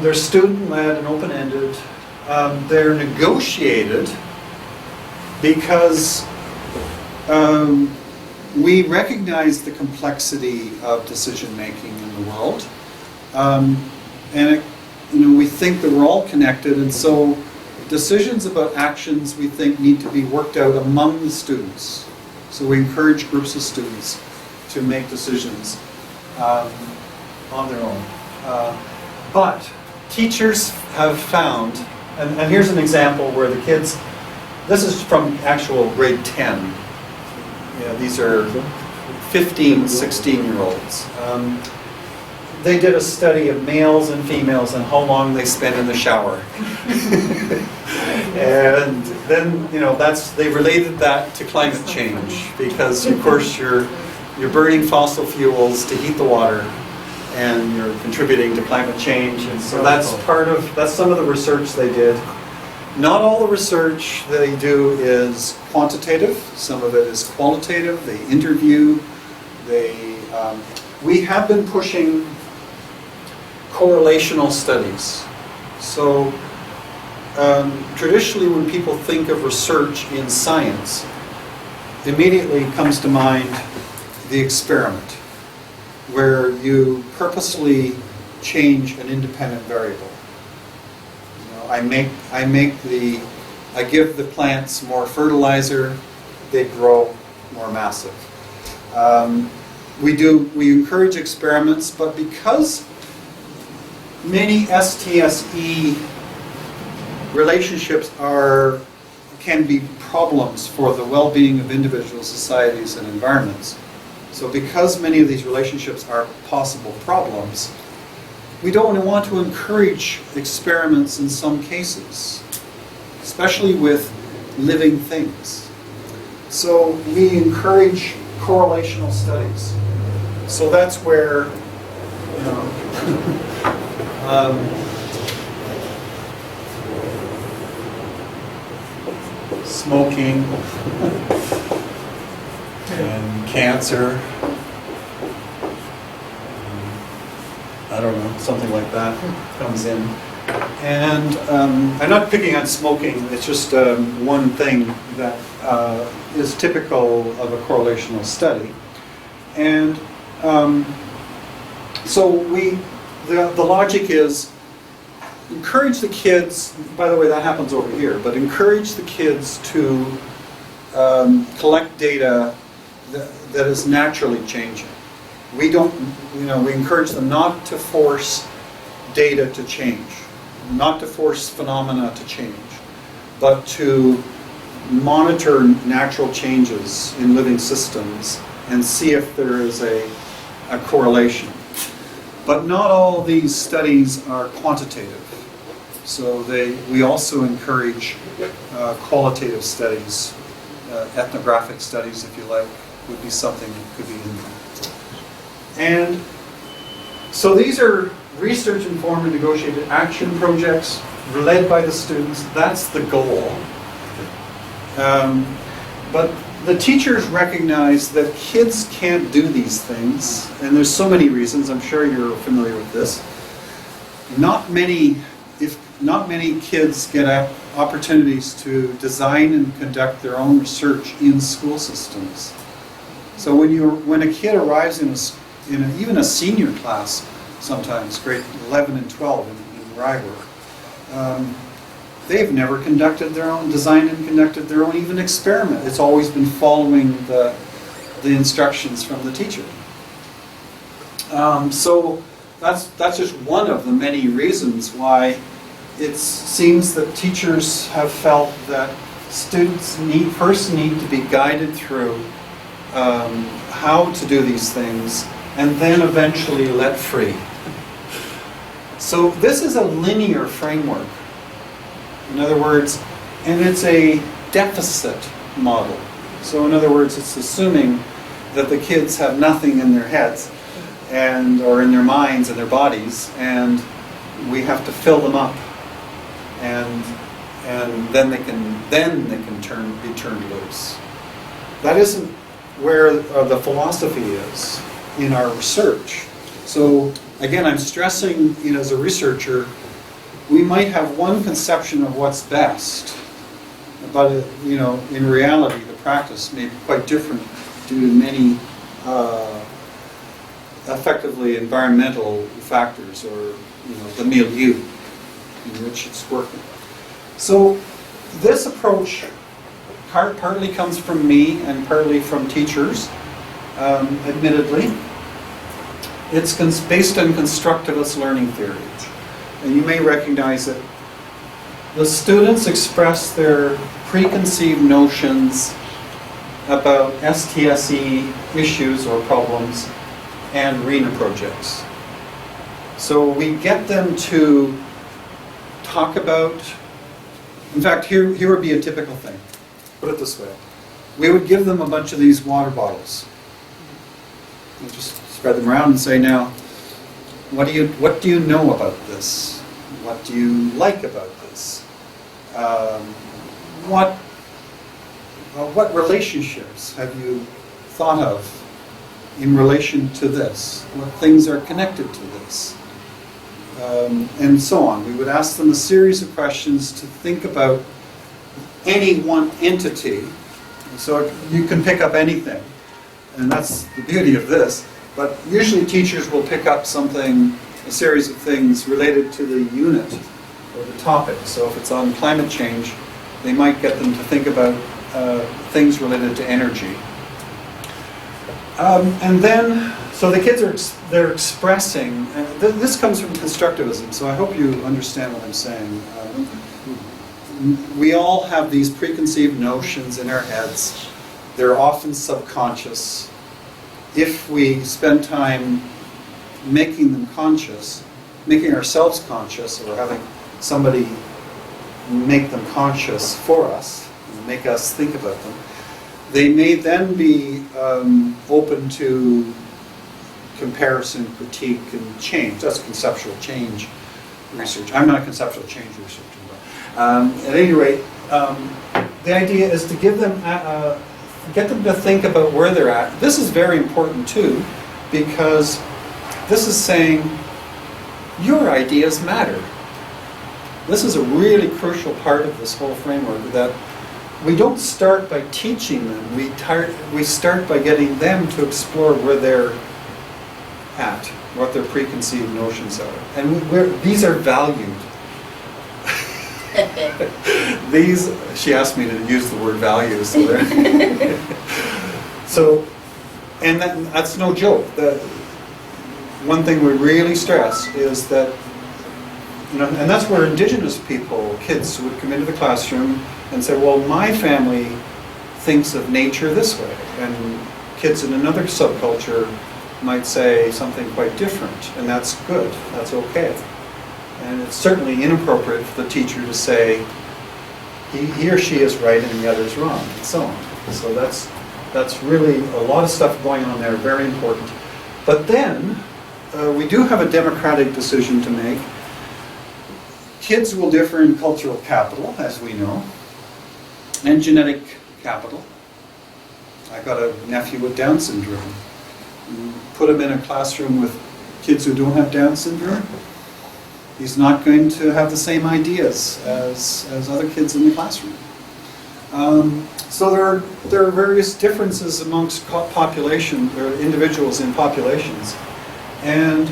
They're student-led and open-ended. They're negotiated because we recognize the complexity of decision-making in the world, and we think that we're all connected, and so decisions about actions we think need to be worked out among the students. So we encourage groups of students to make decisions on their own. But teachers have found, and here's an example where the kids, this is from actual grade 10. Yeah, these are 15, 16-year-olds. They did a study of males and females and how long they spend in the shower. And then, they related that to climate change because, of course, you're burning fossil fuels to heat the water and you're contributing to climate change. And so that's some of the research they did. Not all the research they do is quantitative. Some of it is qualitative. They interview. We have been pushing correlational studies. So traditionally when people think of research in science, immediately comes to mind the experiment, where you purposely change an independent variable. I give the plants more fertilizer, they grow more massive. We encourage experiments, but because many STSE relationships can be problems for the well-being of individual societies and environments. So because many of these relationships are possible problems, we don't want to encourage experiments in some cases, especially with living things. So we encourage correlational studies. So that's where, smoking and cancer, I don't know, something like that comes in. And I'm not picking on smoking, it's just one thing that is typical of a correlational study. And so the logic is encourage the kids, by the way that happens over here, but encourage the kids to collect data that is naturally changing. We encourage them not to force data to change, not to force phenomena to change, but to monitor natural changes in living systems and see if there is a correlation. But not all these studies are quantitative. So we also encourage qualitative studies, ethnographic studies, if you like, would be something that could be in there. And so these are research-informed and negotiated action projects led by the students. That's the goal. But the teachers recognize that kids can't do these things, and there's so many reasons. I'm sure you're familiar with this. Not many kids get opportunities to design and conduct their own research in school systems. So when a kid arrives in even a senior class, sometimes grade 11 and 12 in where I work, they've never designed and conducted their own even experiment. It's always been following the instructions from the teacher. So that's just one of the many reasons why it seems that teachers have felt that students first need to be guided through how to do these things and then eventually let free. So this is a linear framework. In other words, and it's a deficit model. So in other words, it's assuming that the kids have nothing in their heads or in their minds and their bodies, and we have to fill them up, and then they can be turned loose. That isn't where the philosophy is in our research. So again, I'm stressing, as a researcher, we might have one conception of what's best, but in reality, the practice may be quite different due to many effectively environmental factors, or the milieu in which it's working. So this approach partly comes from me and partly from teachers, admittedly. It's based on constructivist learning theory. And you may recognize that the students express their preconceived notions about STSE issues or problems and RENA projects. So we get them to talk about, in fact, here would be a typical thing. Put it this way. We would give them a bunch of these water bottles. We'll just spread them around and say, now, what do you know about this? What do you like about this? What relationships have you thought of in relation to this? What things are connected to this? And so on. We would ask them a series of questions to think about any one entity. So you can pick up anything, and that's the beauty of this. But usually teachers will pick up something, a series of things related to the unit or the topic. So if it's on climate change, they might get them to think about things related to energy. And then, so the kids they're expressing, this comes from constructivism, so I hope you understand what I'm saying. We all have these preconceived notions in our heads. They're often subconscious. If we spend time making them conscious, making ourselves conscious, or having somebody make them conscious for us, and make us think about them, they may then be open to comparison, critique, and change. That's conceptual change research. I'm not a conceptual change researcher. At any rate, the idea is to give them, get them to think about where they're at. This is very important too, because this is saying your ideas matter. This is a really crucial part of this whole framework, that we don't start by teaching them, we start by getting them to explore where they're at, what their preconceived notions are. And these are valued. These, she asked me to use the word values. So, and that's no joke. One thing we really stress is that, and that's where Indigenous people, kids would come into the classroom and say, well, my family thinks of nature this way, and kids in another subculture might say something quite different, and that's good, that's okay. And it's certainly inappropriate for the teacher to say he or she is right and the other is wrong, and so on. So that's really a lot of stuff going on there, very important. But then we do have a democratic decision to make. Kids will differ in cultural capital, as we know, and genetic capital. I got a nephew with Down syndrome. You put him in a classroom with kids who don't have Down syndrome, he's not going to have the same ideas as other kids in the classroom. So there are various differences amongst population, or individuals in populations, and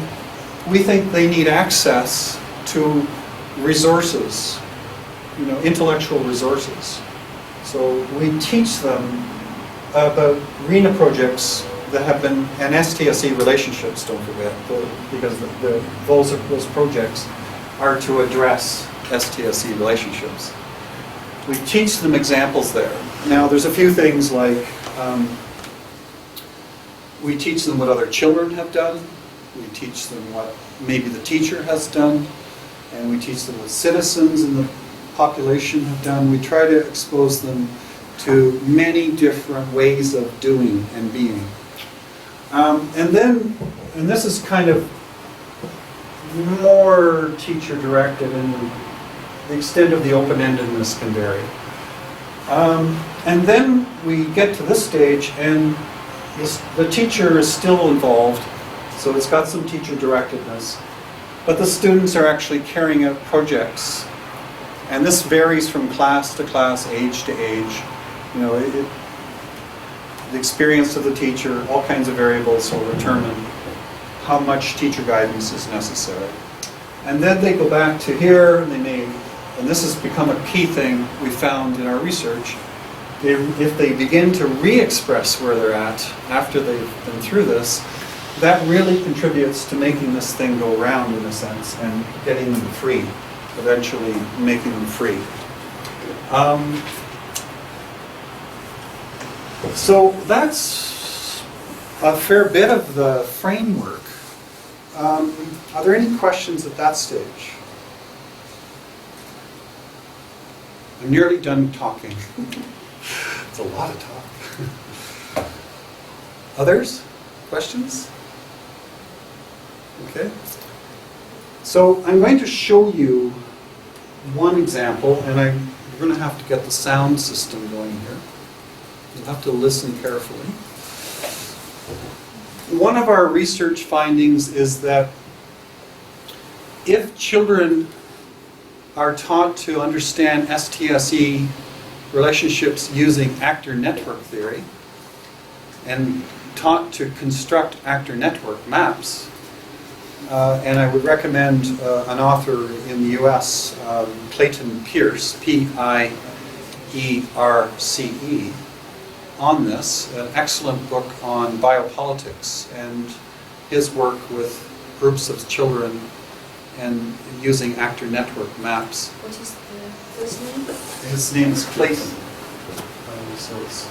we think they need access to resources, intellectual resources. So we teach them about RENA projects that have been, and STSE relationships, don't forget, because those projects are to address STSE relationships. We teach them examples there. Now there's a few things like, we teach them what other children have done, we teach them what maybe the teacher has done, and we teach them what citizens in the population have done. We try to expose them to many different ways of doing and being. And this is kind of more teacher-directed, and the extent of the open-endedness can vary. And then we get to this stage, and the teacher is still involved, so it's got some teacher-directedness, but the students are actually carrying out projects. And this varies from class to class, age to age. The experience of the teacher, all kinds of variables will determine how much teacher guidance is necessary. And then they go back to here, and this has become a key thing we found in our research, if they begin to re-express where they're at after they've been through this, that really contributes to making this thing go round in a sense and getting them free, eventually making them free. So that's a fair bit of the framework. Are there any questions at that stage? I'm nearly done talking. It's a lot of talk. Others? Questions? Okay. So I'm going to show you one example, and I'm going to have to get the sound system going here. You'll have to listen carefully. One of our research findings is that if children are taught to understand STSE relationships using actor network theory and taught to construct actor network maps, and I would recommend an author in the US, Clayton Pierce, Pierce, on this, an excellent book on biopolitics and his work with groups of children and using actor network maps. What is the first name? His name is Clayton. So it's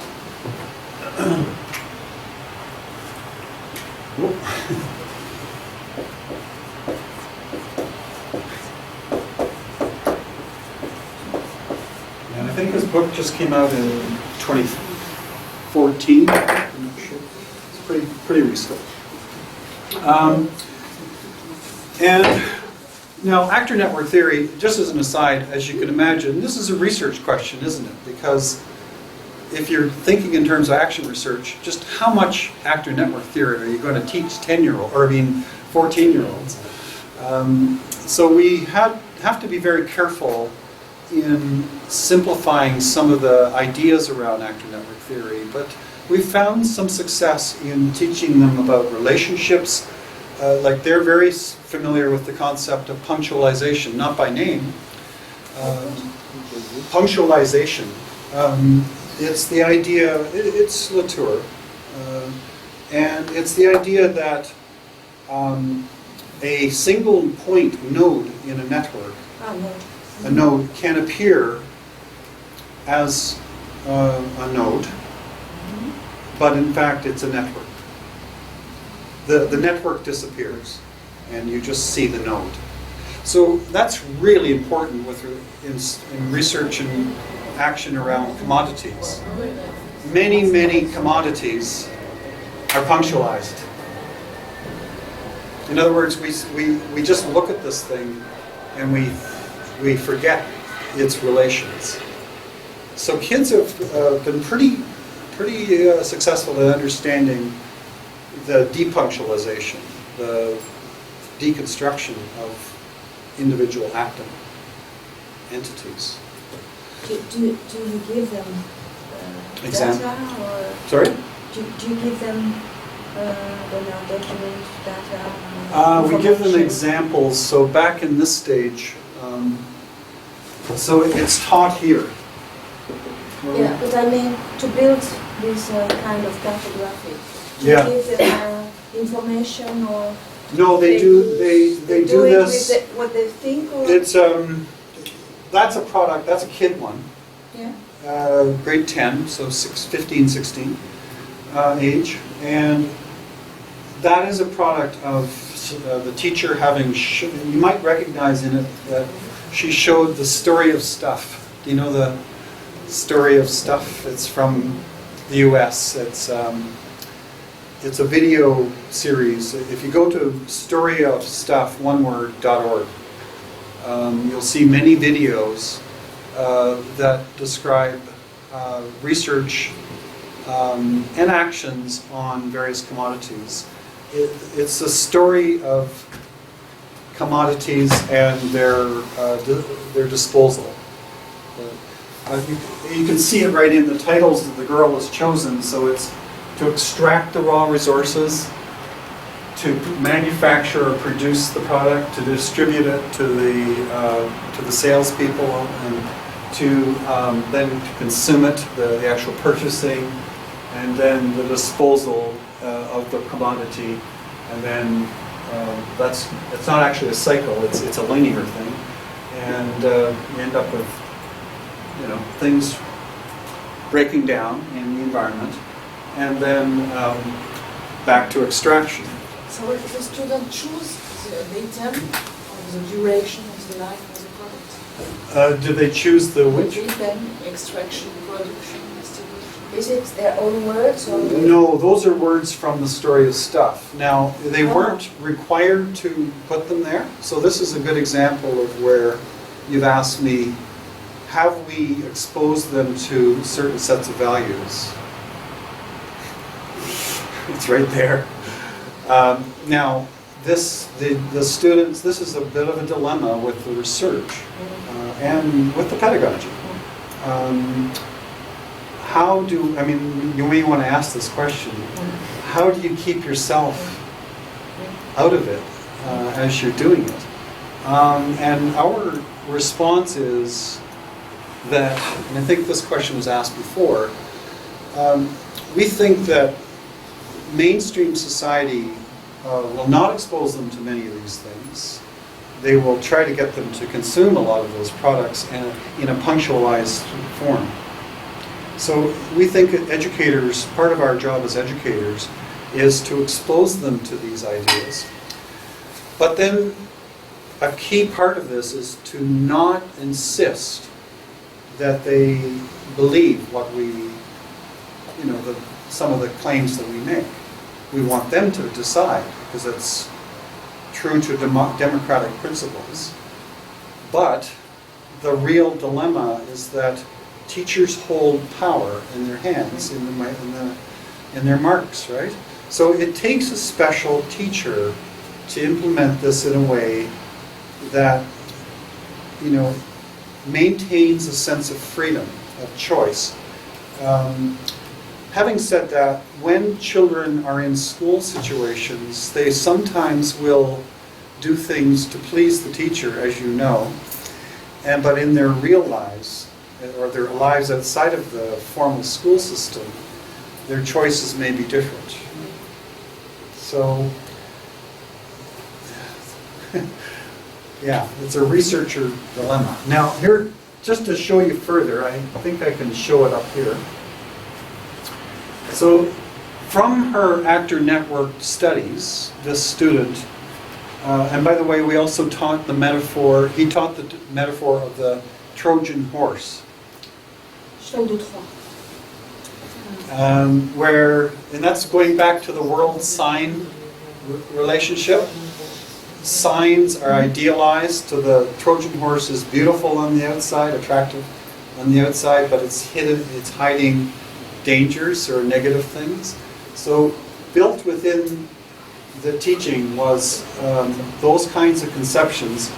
and I think his book just came out in 2014. I'm not sure. It's pretty recent. And now, actor network theory, just as an aside, as you can imagine, this is a research question, isn't it? Because if you're thinking in terms of action research, just how much actor network theory are you going to teach 14-year-olds? So we have to be very careful in simplifying some of the ideas around actor network theory, but we've found some success in teaching them about relationships. Like they're very familiar with the concept of punctualization, not by name. Punctualization. It's the idea, it's Latour, and it's the idea that a single point node in a network, a node can appear as a node, but in fact it's a network. The network disappears and you just see the node. So that's really important in research and action around commodities. Many commodities are punctualized. In other words, we just look at this thing and we forget its relations. So kids have been pretty successful in understanding the depunctualization, the deconstruction of individual acting entities. Do you give them data, or Sorry? do you give them the document data? We give them information? examples. So back in this stage, so it's taught here. Yeah, but I mean to build this kind of cartography. Do Yeah. you give them information, or No, they do. They do it this. with what they think, or It's that's a product. That's a kid one. yeah. Grade 10, so 15, 16 age, and that is a product of the teacher having. You might recognize in it that she showed the story of stuff. Do you know the story of stuff? It's from the U.S. It's a video series. If you go to storyofstuff.org, you'll see many videos that describe research and actions on various commodities. It's a story of commodities and their disposal. You can see it right in the titles that the girl has chosen. So it's to extract the raw resources, to manufacture or produce the product, to distribute it to the salespeople, and to then to consume it, the actual purchasing, and then the disposal of the commodity and then it's not actually a cycle, it's a linear thing, and you end up with, you know, things breaking down in the environment, and then back to extraction. So if the student choose the item or the duration of the life of the product? Do they choose the which? Item, extraction, production, distribution. Is it their own words or? No, those are words from the story of stuff. Now, they weren't required to put them there, so this is a good example of where you've asked me, have we exposed them to certain sets of values? It's right there. Now, the students, this is a bit of a dilemma with the research and with the pedagogy. You may want to ask this question, how do you keep yourself out of it as you're doing it? And our response is that, and I think this question was asked before, we think that mainstream society will not expose them to many of these things. They will try to get them to consume a lot of those products in a punctualized form. So we think educators, part of our job as educators, is to expose them to these ideas. But then a key part of this is to not insist that they believe what some of the claims that we make. We want them to decide, because it's true to democratic principles. But the real dilemma is that teachers hold power in their hands, in their marks, right? So it takes a special teacher to implement this in a way that, maintains a sense of freedom, of choice. Having said that, when children are in school situations, they sometimes will do things to please the teacher, as you know, but in their real lives, or their lives outside of the formal school system, their choices may be different. So, yeah, it's a researcher dilemma. Now, here, just to show you further, I think I can show it up here. So, from her Actor Network studies, this student, and by the way, we also taught the metaphor, he taught the metaphor of the Trojan horse. Cheval de Troie. And that's going back to the world-sign relationship. Signs are idealized, so the Trojan horse is beautiful on the outside, attractive on the outside, but it's hiding dangers or negative things. So built within the teaching was those kinds of conceptions,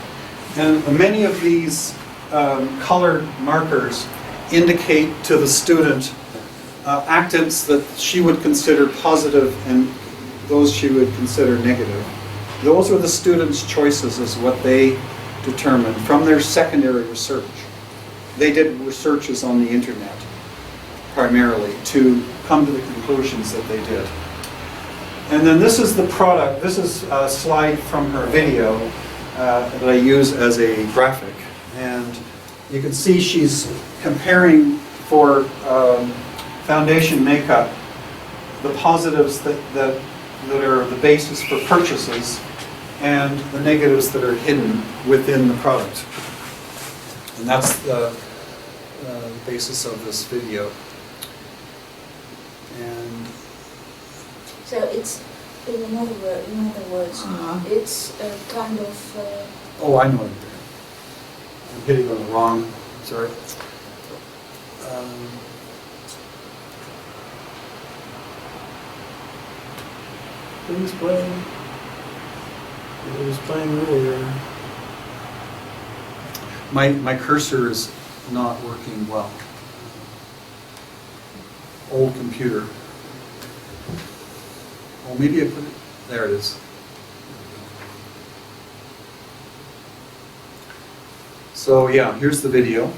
and many of these colored markers indicate to the student actants that she would consider positive and those she would consider negative. Those were the students' choices as what they determined from their secondary research. They did researches on the internet primarily to come to the conclusions that they did. And then this is the product. This is a slide from her video that I use as a graphic. And you can see she's comparing for foundation makeup the positives that are the basis for purchases and the negatives that are hidden within the product. And that's the basis of this video. And so it's, in other words, it's a kind of... oh, I know what it is. I'm hitting on the wrong, sorry. It was playing. It was playing earlier. My cursor is not working well. Old computer. Well, maybe I put it. There it is. So yeah, here's the video.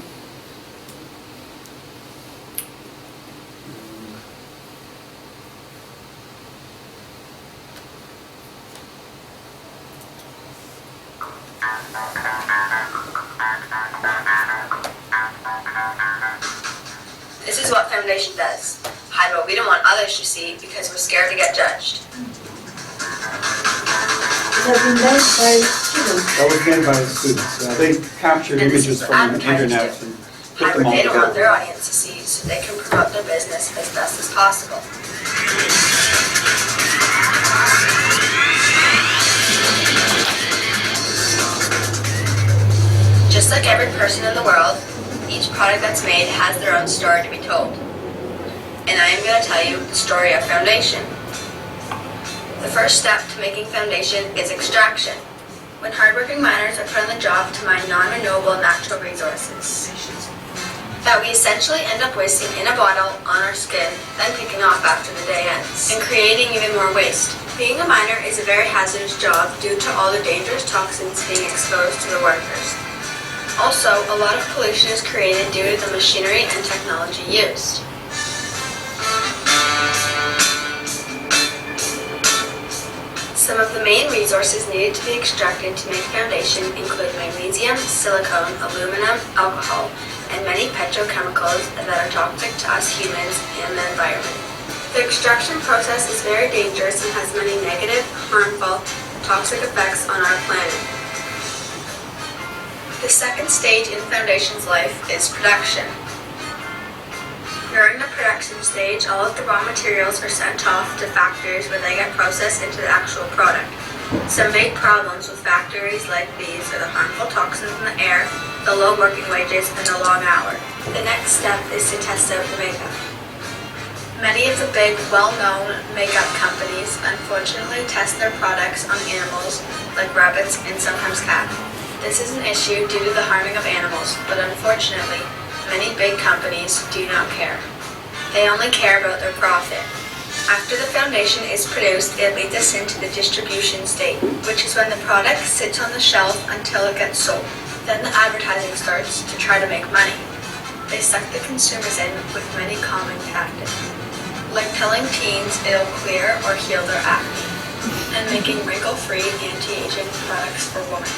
This is what foundation does. Hide what we don't want others to see because we're scared to get judged. It has been made by students. That was made by the students. They captured And this images is from what the internet advertisers and Hide put them what all they don't want their together. audience to see so they can promote their business as best as possible. Just like every person in the world, each product that's made has their own story to be told. And I am going to tell you the story of foundation. The first step to making foundation is extraction, when hardworking miners are put on the job to mine non-renewable natural resources that we essentially end up wasting in a bottle on our skin, then picking off after the day ends, and creating even more waste. Being a miner is a very hazardous job due to all the dangerous toxins being exposed to the workers. Also, a lot of pollution is created due to the machinery and technology used. Some of the main resources needed to be extracted to make foundation include magnesium, silicone, aluminum, alcohol, and many petrochemicals that are toxic to us humans and the environment. The extraction process is very dangerous and has many negative, harmful, toxic effects on our planet. The second stage in foundation's life is production. During the production stage, all of the raw materials are sent off to factories where they get processed into the actual product. Some big problems with factories like these are the harmful toxins in the air, the low working wages, and the long hour. The next step is to test out the makeup. Many of the big, well-known makeup companies unfortunately test their products on animals like rabbits and sometimes cats. This is an issue due to the harming of animals, but unfortunately, many big companies do not care. They only care about their profit. After the foundation is produced, it leads us into the distribution state, which is when the product sits on the shelf until it gets sold. Then the advertising starts to try to make money. They suck the consumers in with many calming tactics, like telling teens it'll clear or heal their acne, and making wrinkle-free anti-aging products for women.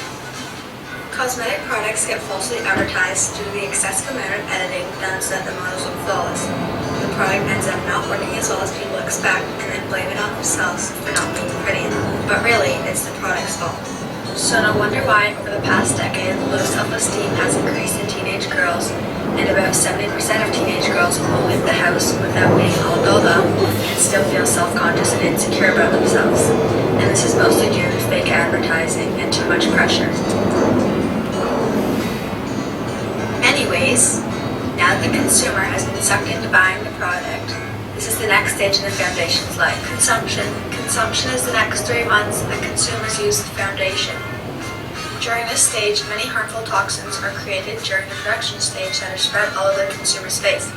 Cosmetic products get falsely advertised due to the excessive amount of editing done so that the models look flawless. The product ends up not working as well as people expect and then blame it on themselves for not being pretty enough. But really, it's the product's fault. So no wonder why, over the past decade, low self-esteem has increased in teenage girls, and about 70% of teenage girls will leave the house without being all dolled up and still feel self-conscious and insecure about themselves. And this is mostly due to fake advertising and too much pressure. Anyways, now that the consumer has been sucked into buying the product, this is the next stage in the foundation's life. Consumption. Consumption is the next 3 months that consumers use the foundation. During this stage, many harmful toxins are created during the production stage that are spread all over the consumer's face.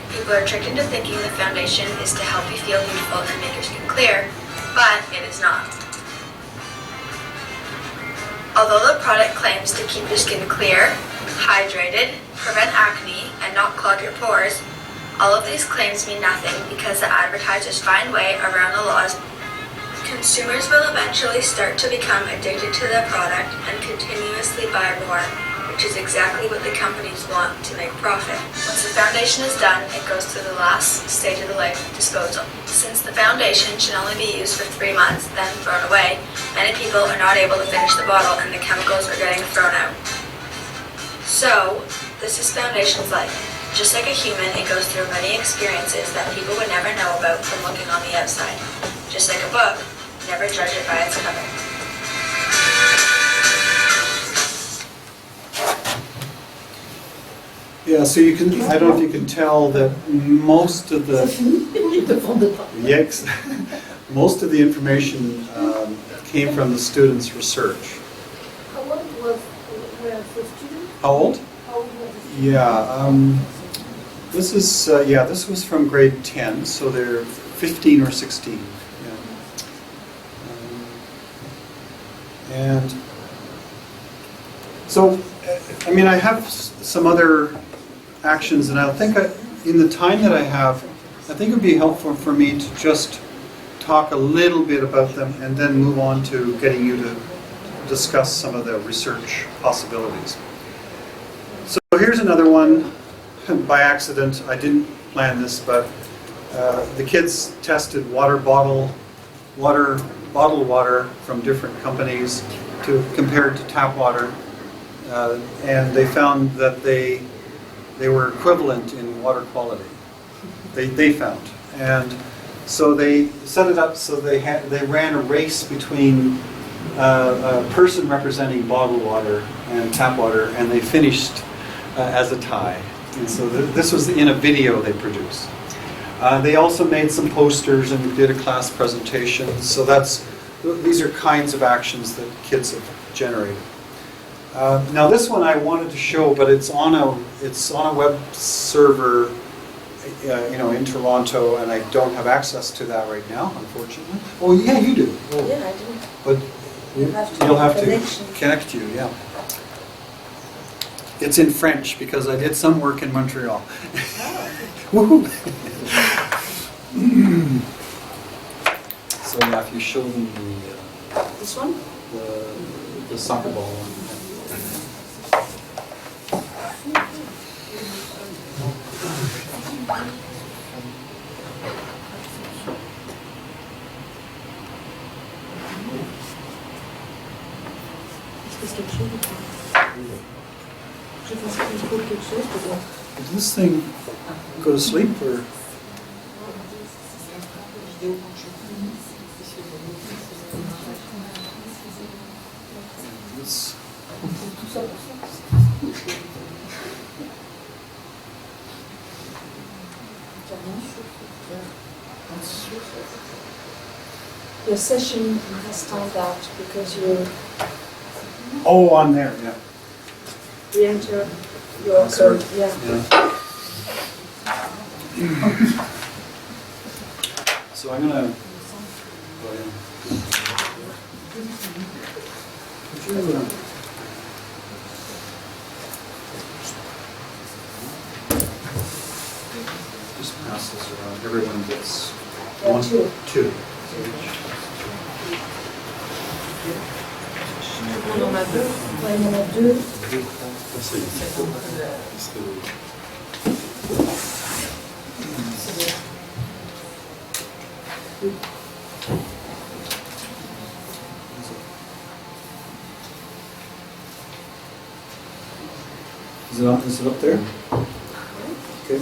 People are tricked into thinking the foundation is to help you feel beautiful and make your skin clear, but it is not. Although the product claims to keep your skin clear, hydrated, prevent acne, and not clog your pores, all of these claims mean nothing because the advertisers find way around the laws. Consumers will eventually start to become addicted to the product and continuously buy more, which is exactly what the companies want to make profit. Once the foundation is done, it goes to the last stage of the life, disposal. Since the foundation should only be used for 3 months, then thrown away, many people are not able to finish the bottle and the chemicals are getting thrown out. So, this is foundation's life. Just like a human, it goes through many experiences that people would never know about from looking on the outside. Just like a book, never judge it by its cover. Yeah, so you can, I don't know if you can tell that most of the, yes, most of the information came from the students' research. How old were the students? How old? How old were the students? Yeah, this is, this was from grade 10, so they're 15 or 16. Yeah. And so, I mean, I have some other actions, and I think in the time that I have, I think it would be helpful for me to just talk a little bit about them and then move on to getting you to discuss some of the research possibilities. So here's another one. by accident, I didn't plan this, but the kids tested bottled water from different companies compared to tap water, and they found that they were equivalent in water quality. They found, and so they set it up so they ran a race between a person representing bottled water and tap water, and they finished as a tie. And so this was in a video they produced. They also made some posters and did a class presentation. So these are kinds of actions that kids have generated. Now this one I wanted to show, but it's on a web server, in Toronto, and I don't have access to that right now, unfortunately. Oh yeah, you do. Oh. Yeah, I do. But you'll have to connection. connect you, yeah. It's in French because I did some work in Montreal. Woohoo! So yeah, if you show them This one? the soccer ball one. Did this thing go to sleep or? This. Your session has timed out because you Oh, on there, yeah. re-enter your code. Yeah. So I'm gonna. Just pass this around. Everyone gets one, two. On en a deux. Ouais, il y en a deux. Is it up there? Okay.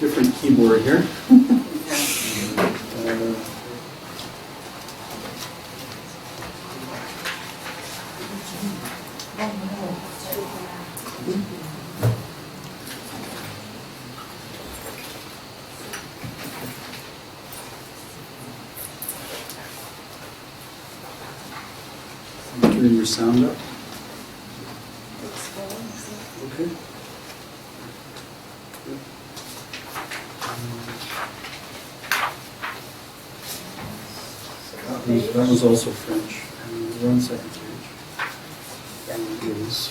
Different keyboard here. Turn your sound up. Okay. That was also French. One second page. It is.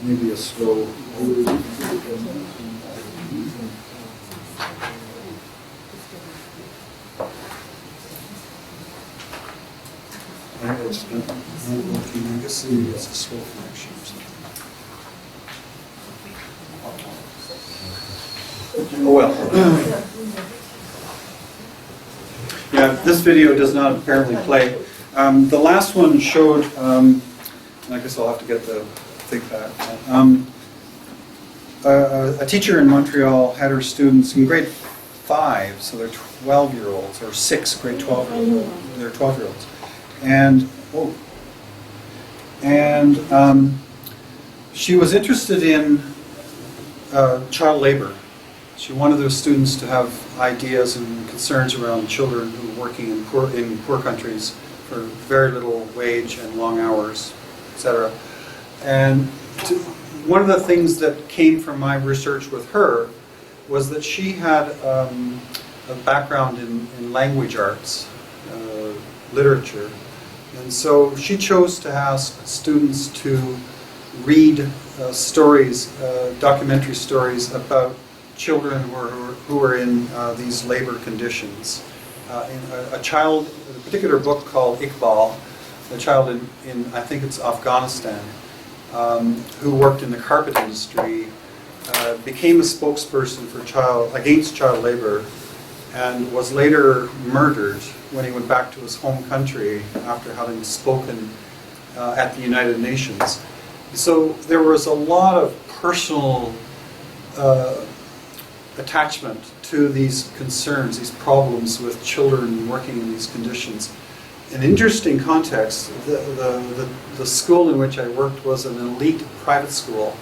Maybe a slow. It's not working. I guess it's a slow connection or something. Oh well. Yeah, this video does not apparently play. The last one showed, I guess I'll have to get the thing back. A teacher in Montreal had her students in grade 5, so they're 12-year-olds, or 6, grade 12, they're 12-year-olds. And she was interested in child labor. She wanted those students to have ideas and concerns around children who are working in poor countries for very little wage and long hours, etc. And one of the things that came from my research with her was that she had a background in language arts, literature, and so she chose to ask students to read stories, documentary stories about children who are in these labor conditions. A particular book called Ecole, a child in I think it's Afghanistan, who worked in the carpet industry, became a spokesperson for against child labor, and was later murdered when he went back to his home country after having spoken at the United Nations. So there was a lot of personal attachment to these concerns, these problems with children working in these conditions. An interesting context, the school in which I worked was an elite private school,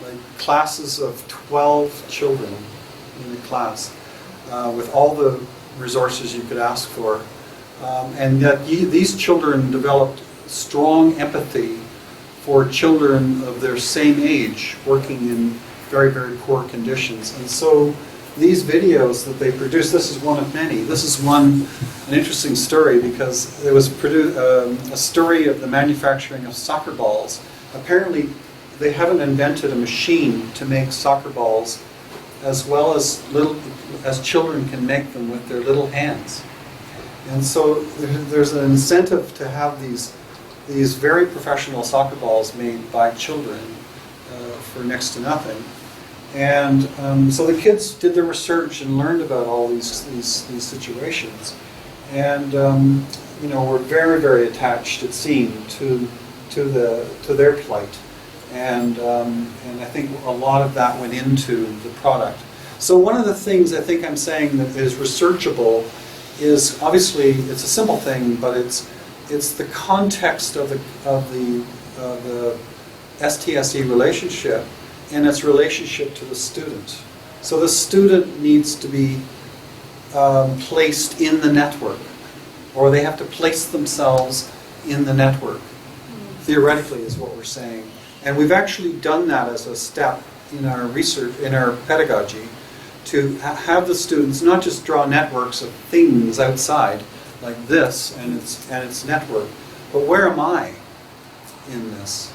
like classes of 12 children in the class, with all the resources you could ask for. And that these children developed strong empathy for children of their same age working in very, very poor conditions. And so these videos that they produced, this is one of many. This is an interesting story because it was a story of the manufacturing of soccer balls. Apparently, they haven't invented a machine to make soccer balls as well as children can make them with their little hands. And so there's an incentive to have these very professional soccer balls made by children for next to nothing. And so the kids did their research and learned about all these situations, and were very, very attached, it seemed, to their plight, and I think a lot of that went into the product. So one of the things I think I'm saying that is researchable is, obviously it's a simple thing, but it's the context of the STSE relationship and its relationship to the student. So the student needs to be placed in the network, or they have to place themselves in the network, theoretically is what we're saying. And we've actually done that as a step in our research, in our pedagogy, to have the students not just draw networks of things outside, like this and its network, but where am I in this?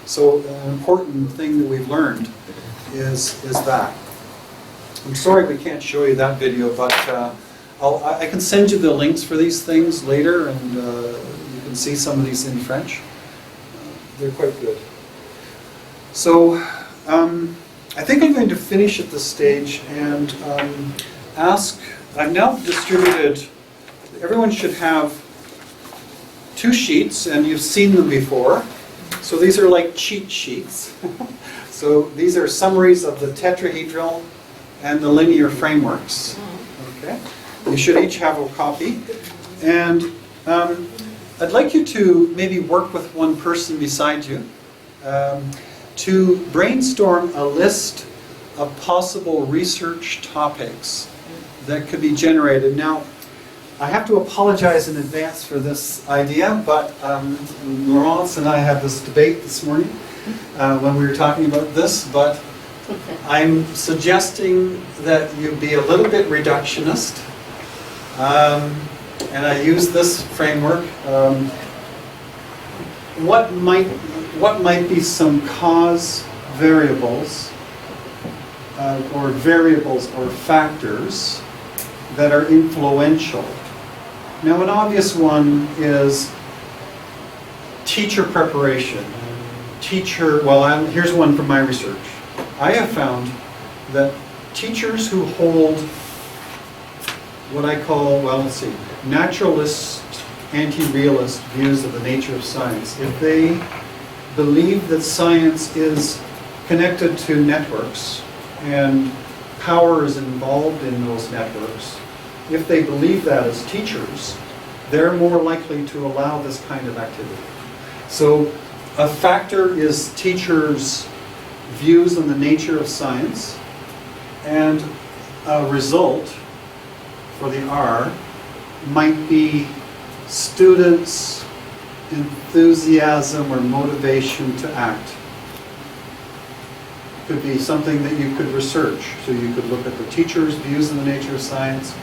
So an important thing that we've learned is that. I'm sorry we can't show you that video, but I can send you the links for these things later, and you can see some of these in French. They're quite good. So I think I'm going to finish at this stage and I've now distributed, everyone should have 2 sheets, and you've seen them before. So these are like cheat sheets. So these are summaries of the tetrahedral and the linear frameworks. Okay, you should each have a copy. And I'd like you to maybe work with one person beside you to brainstorm a list of possible research topics that could be generated. Now, I have to apologize in advance for this idea, but Laurence and I had this debate this morning when we were talking about this, but I'm suggesting that you be a little bit reductionist, and I use this framework. What might be some cause variables or factors that are influential? Now, an obvious one is teacher preparation. Here's one from my research. I have found that teachers who hold what I call, naturalist, anti-realist views of the nature of science, if they believe that science is connected to networks and power is involved in those networks, if they believe that as teachers, they're more likely to allow this kind of activity. So a factor is teachers' views on the nature of science, and a result for the R might be students' enthusiasm or motivation to act. could be something that you could research. So you could look at the teachers' views on the nature of science,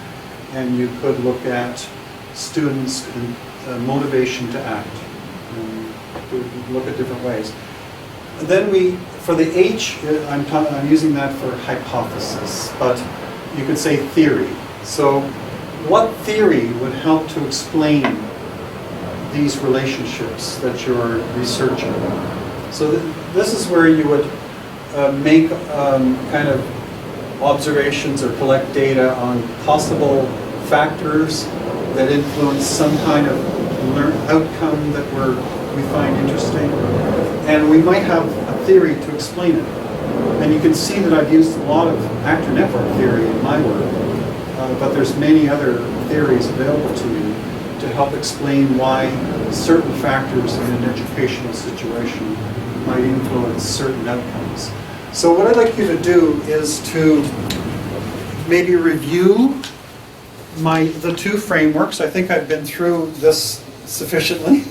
and you could look at students' motivation to act. And you could look at different ways. And then for the H, I'm using that for hypothesis, but you could say theory. So what theory would help to explain these relationships that you're researching? So this is where you would make kind of observations or collect data on possible factors that influence some kind of outcome that we find interesting. And we might have a theory to explain it. And you can see that I've used a lot of actor network theory in my work, but there's many other theories available to you to help explain why certain factors in an educational situation might influence certain outcomes. So what I'd like you to do is to maybe review the two frameworks. I think I've been through this sufficiently.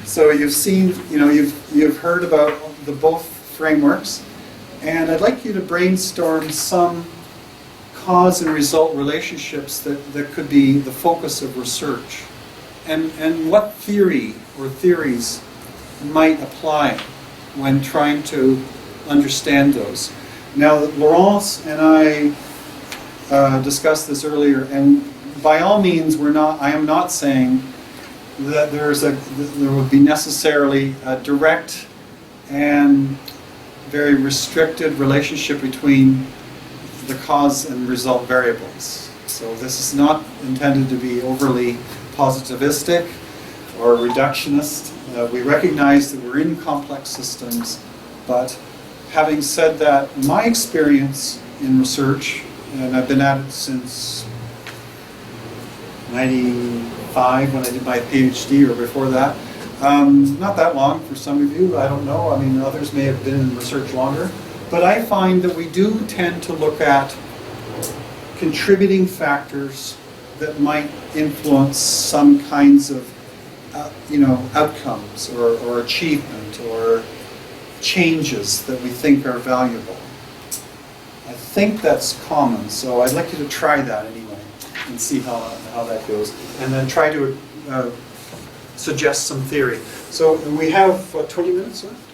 So you've seen, you've heard about both frameworks, and I'd like you to brainstorm some cause and result relationships that could be the focus of research, and what theory or theories might apply when trying to understand those. Now, Laurence and I discussed this earlier, and by all means, I am not saying that there would be necessarily a direct and very restricted relationship between the cause and result variables. So this is not intended to be overly positivistic or reductionist. We recognize that we're in complex systems, but having said that, my experience in research, and I've been at it since 95 when I did my PhD, or before that, not that long for some of you, I don't know, I mean others may have been in research longer, but I find that we do tend to look at contributing factors that might influence some kinds of outcomes or achievement or changes that we think are valuable. I think that's common, so I'd like you to try that anyway and see how that goes, and then try to suggest some theory. So we have, 20 minutes left?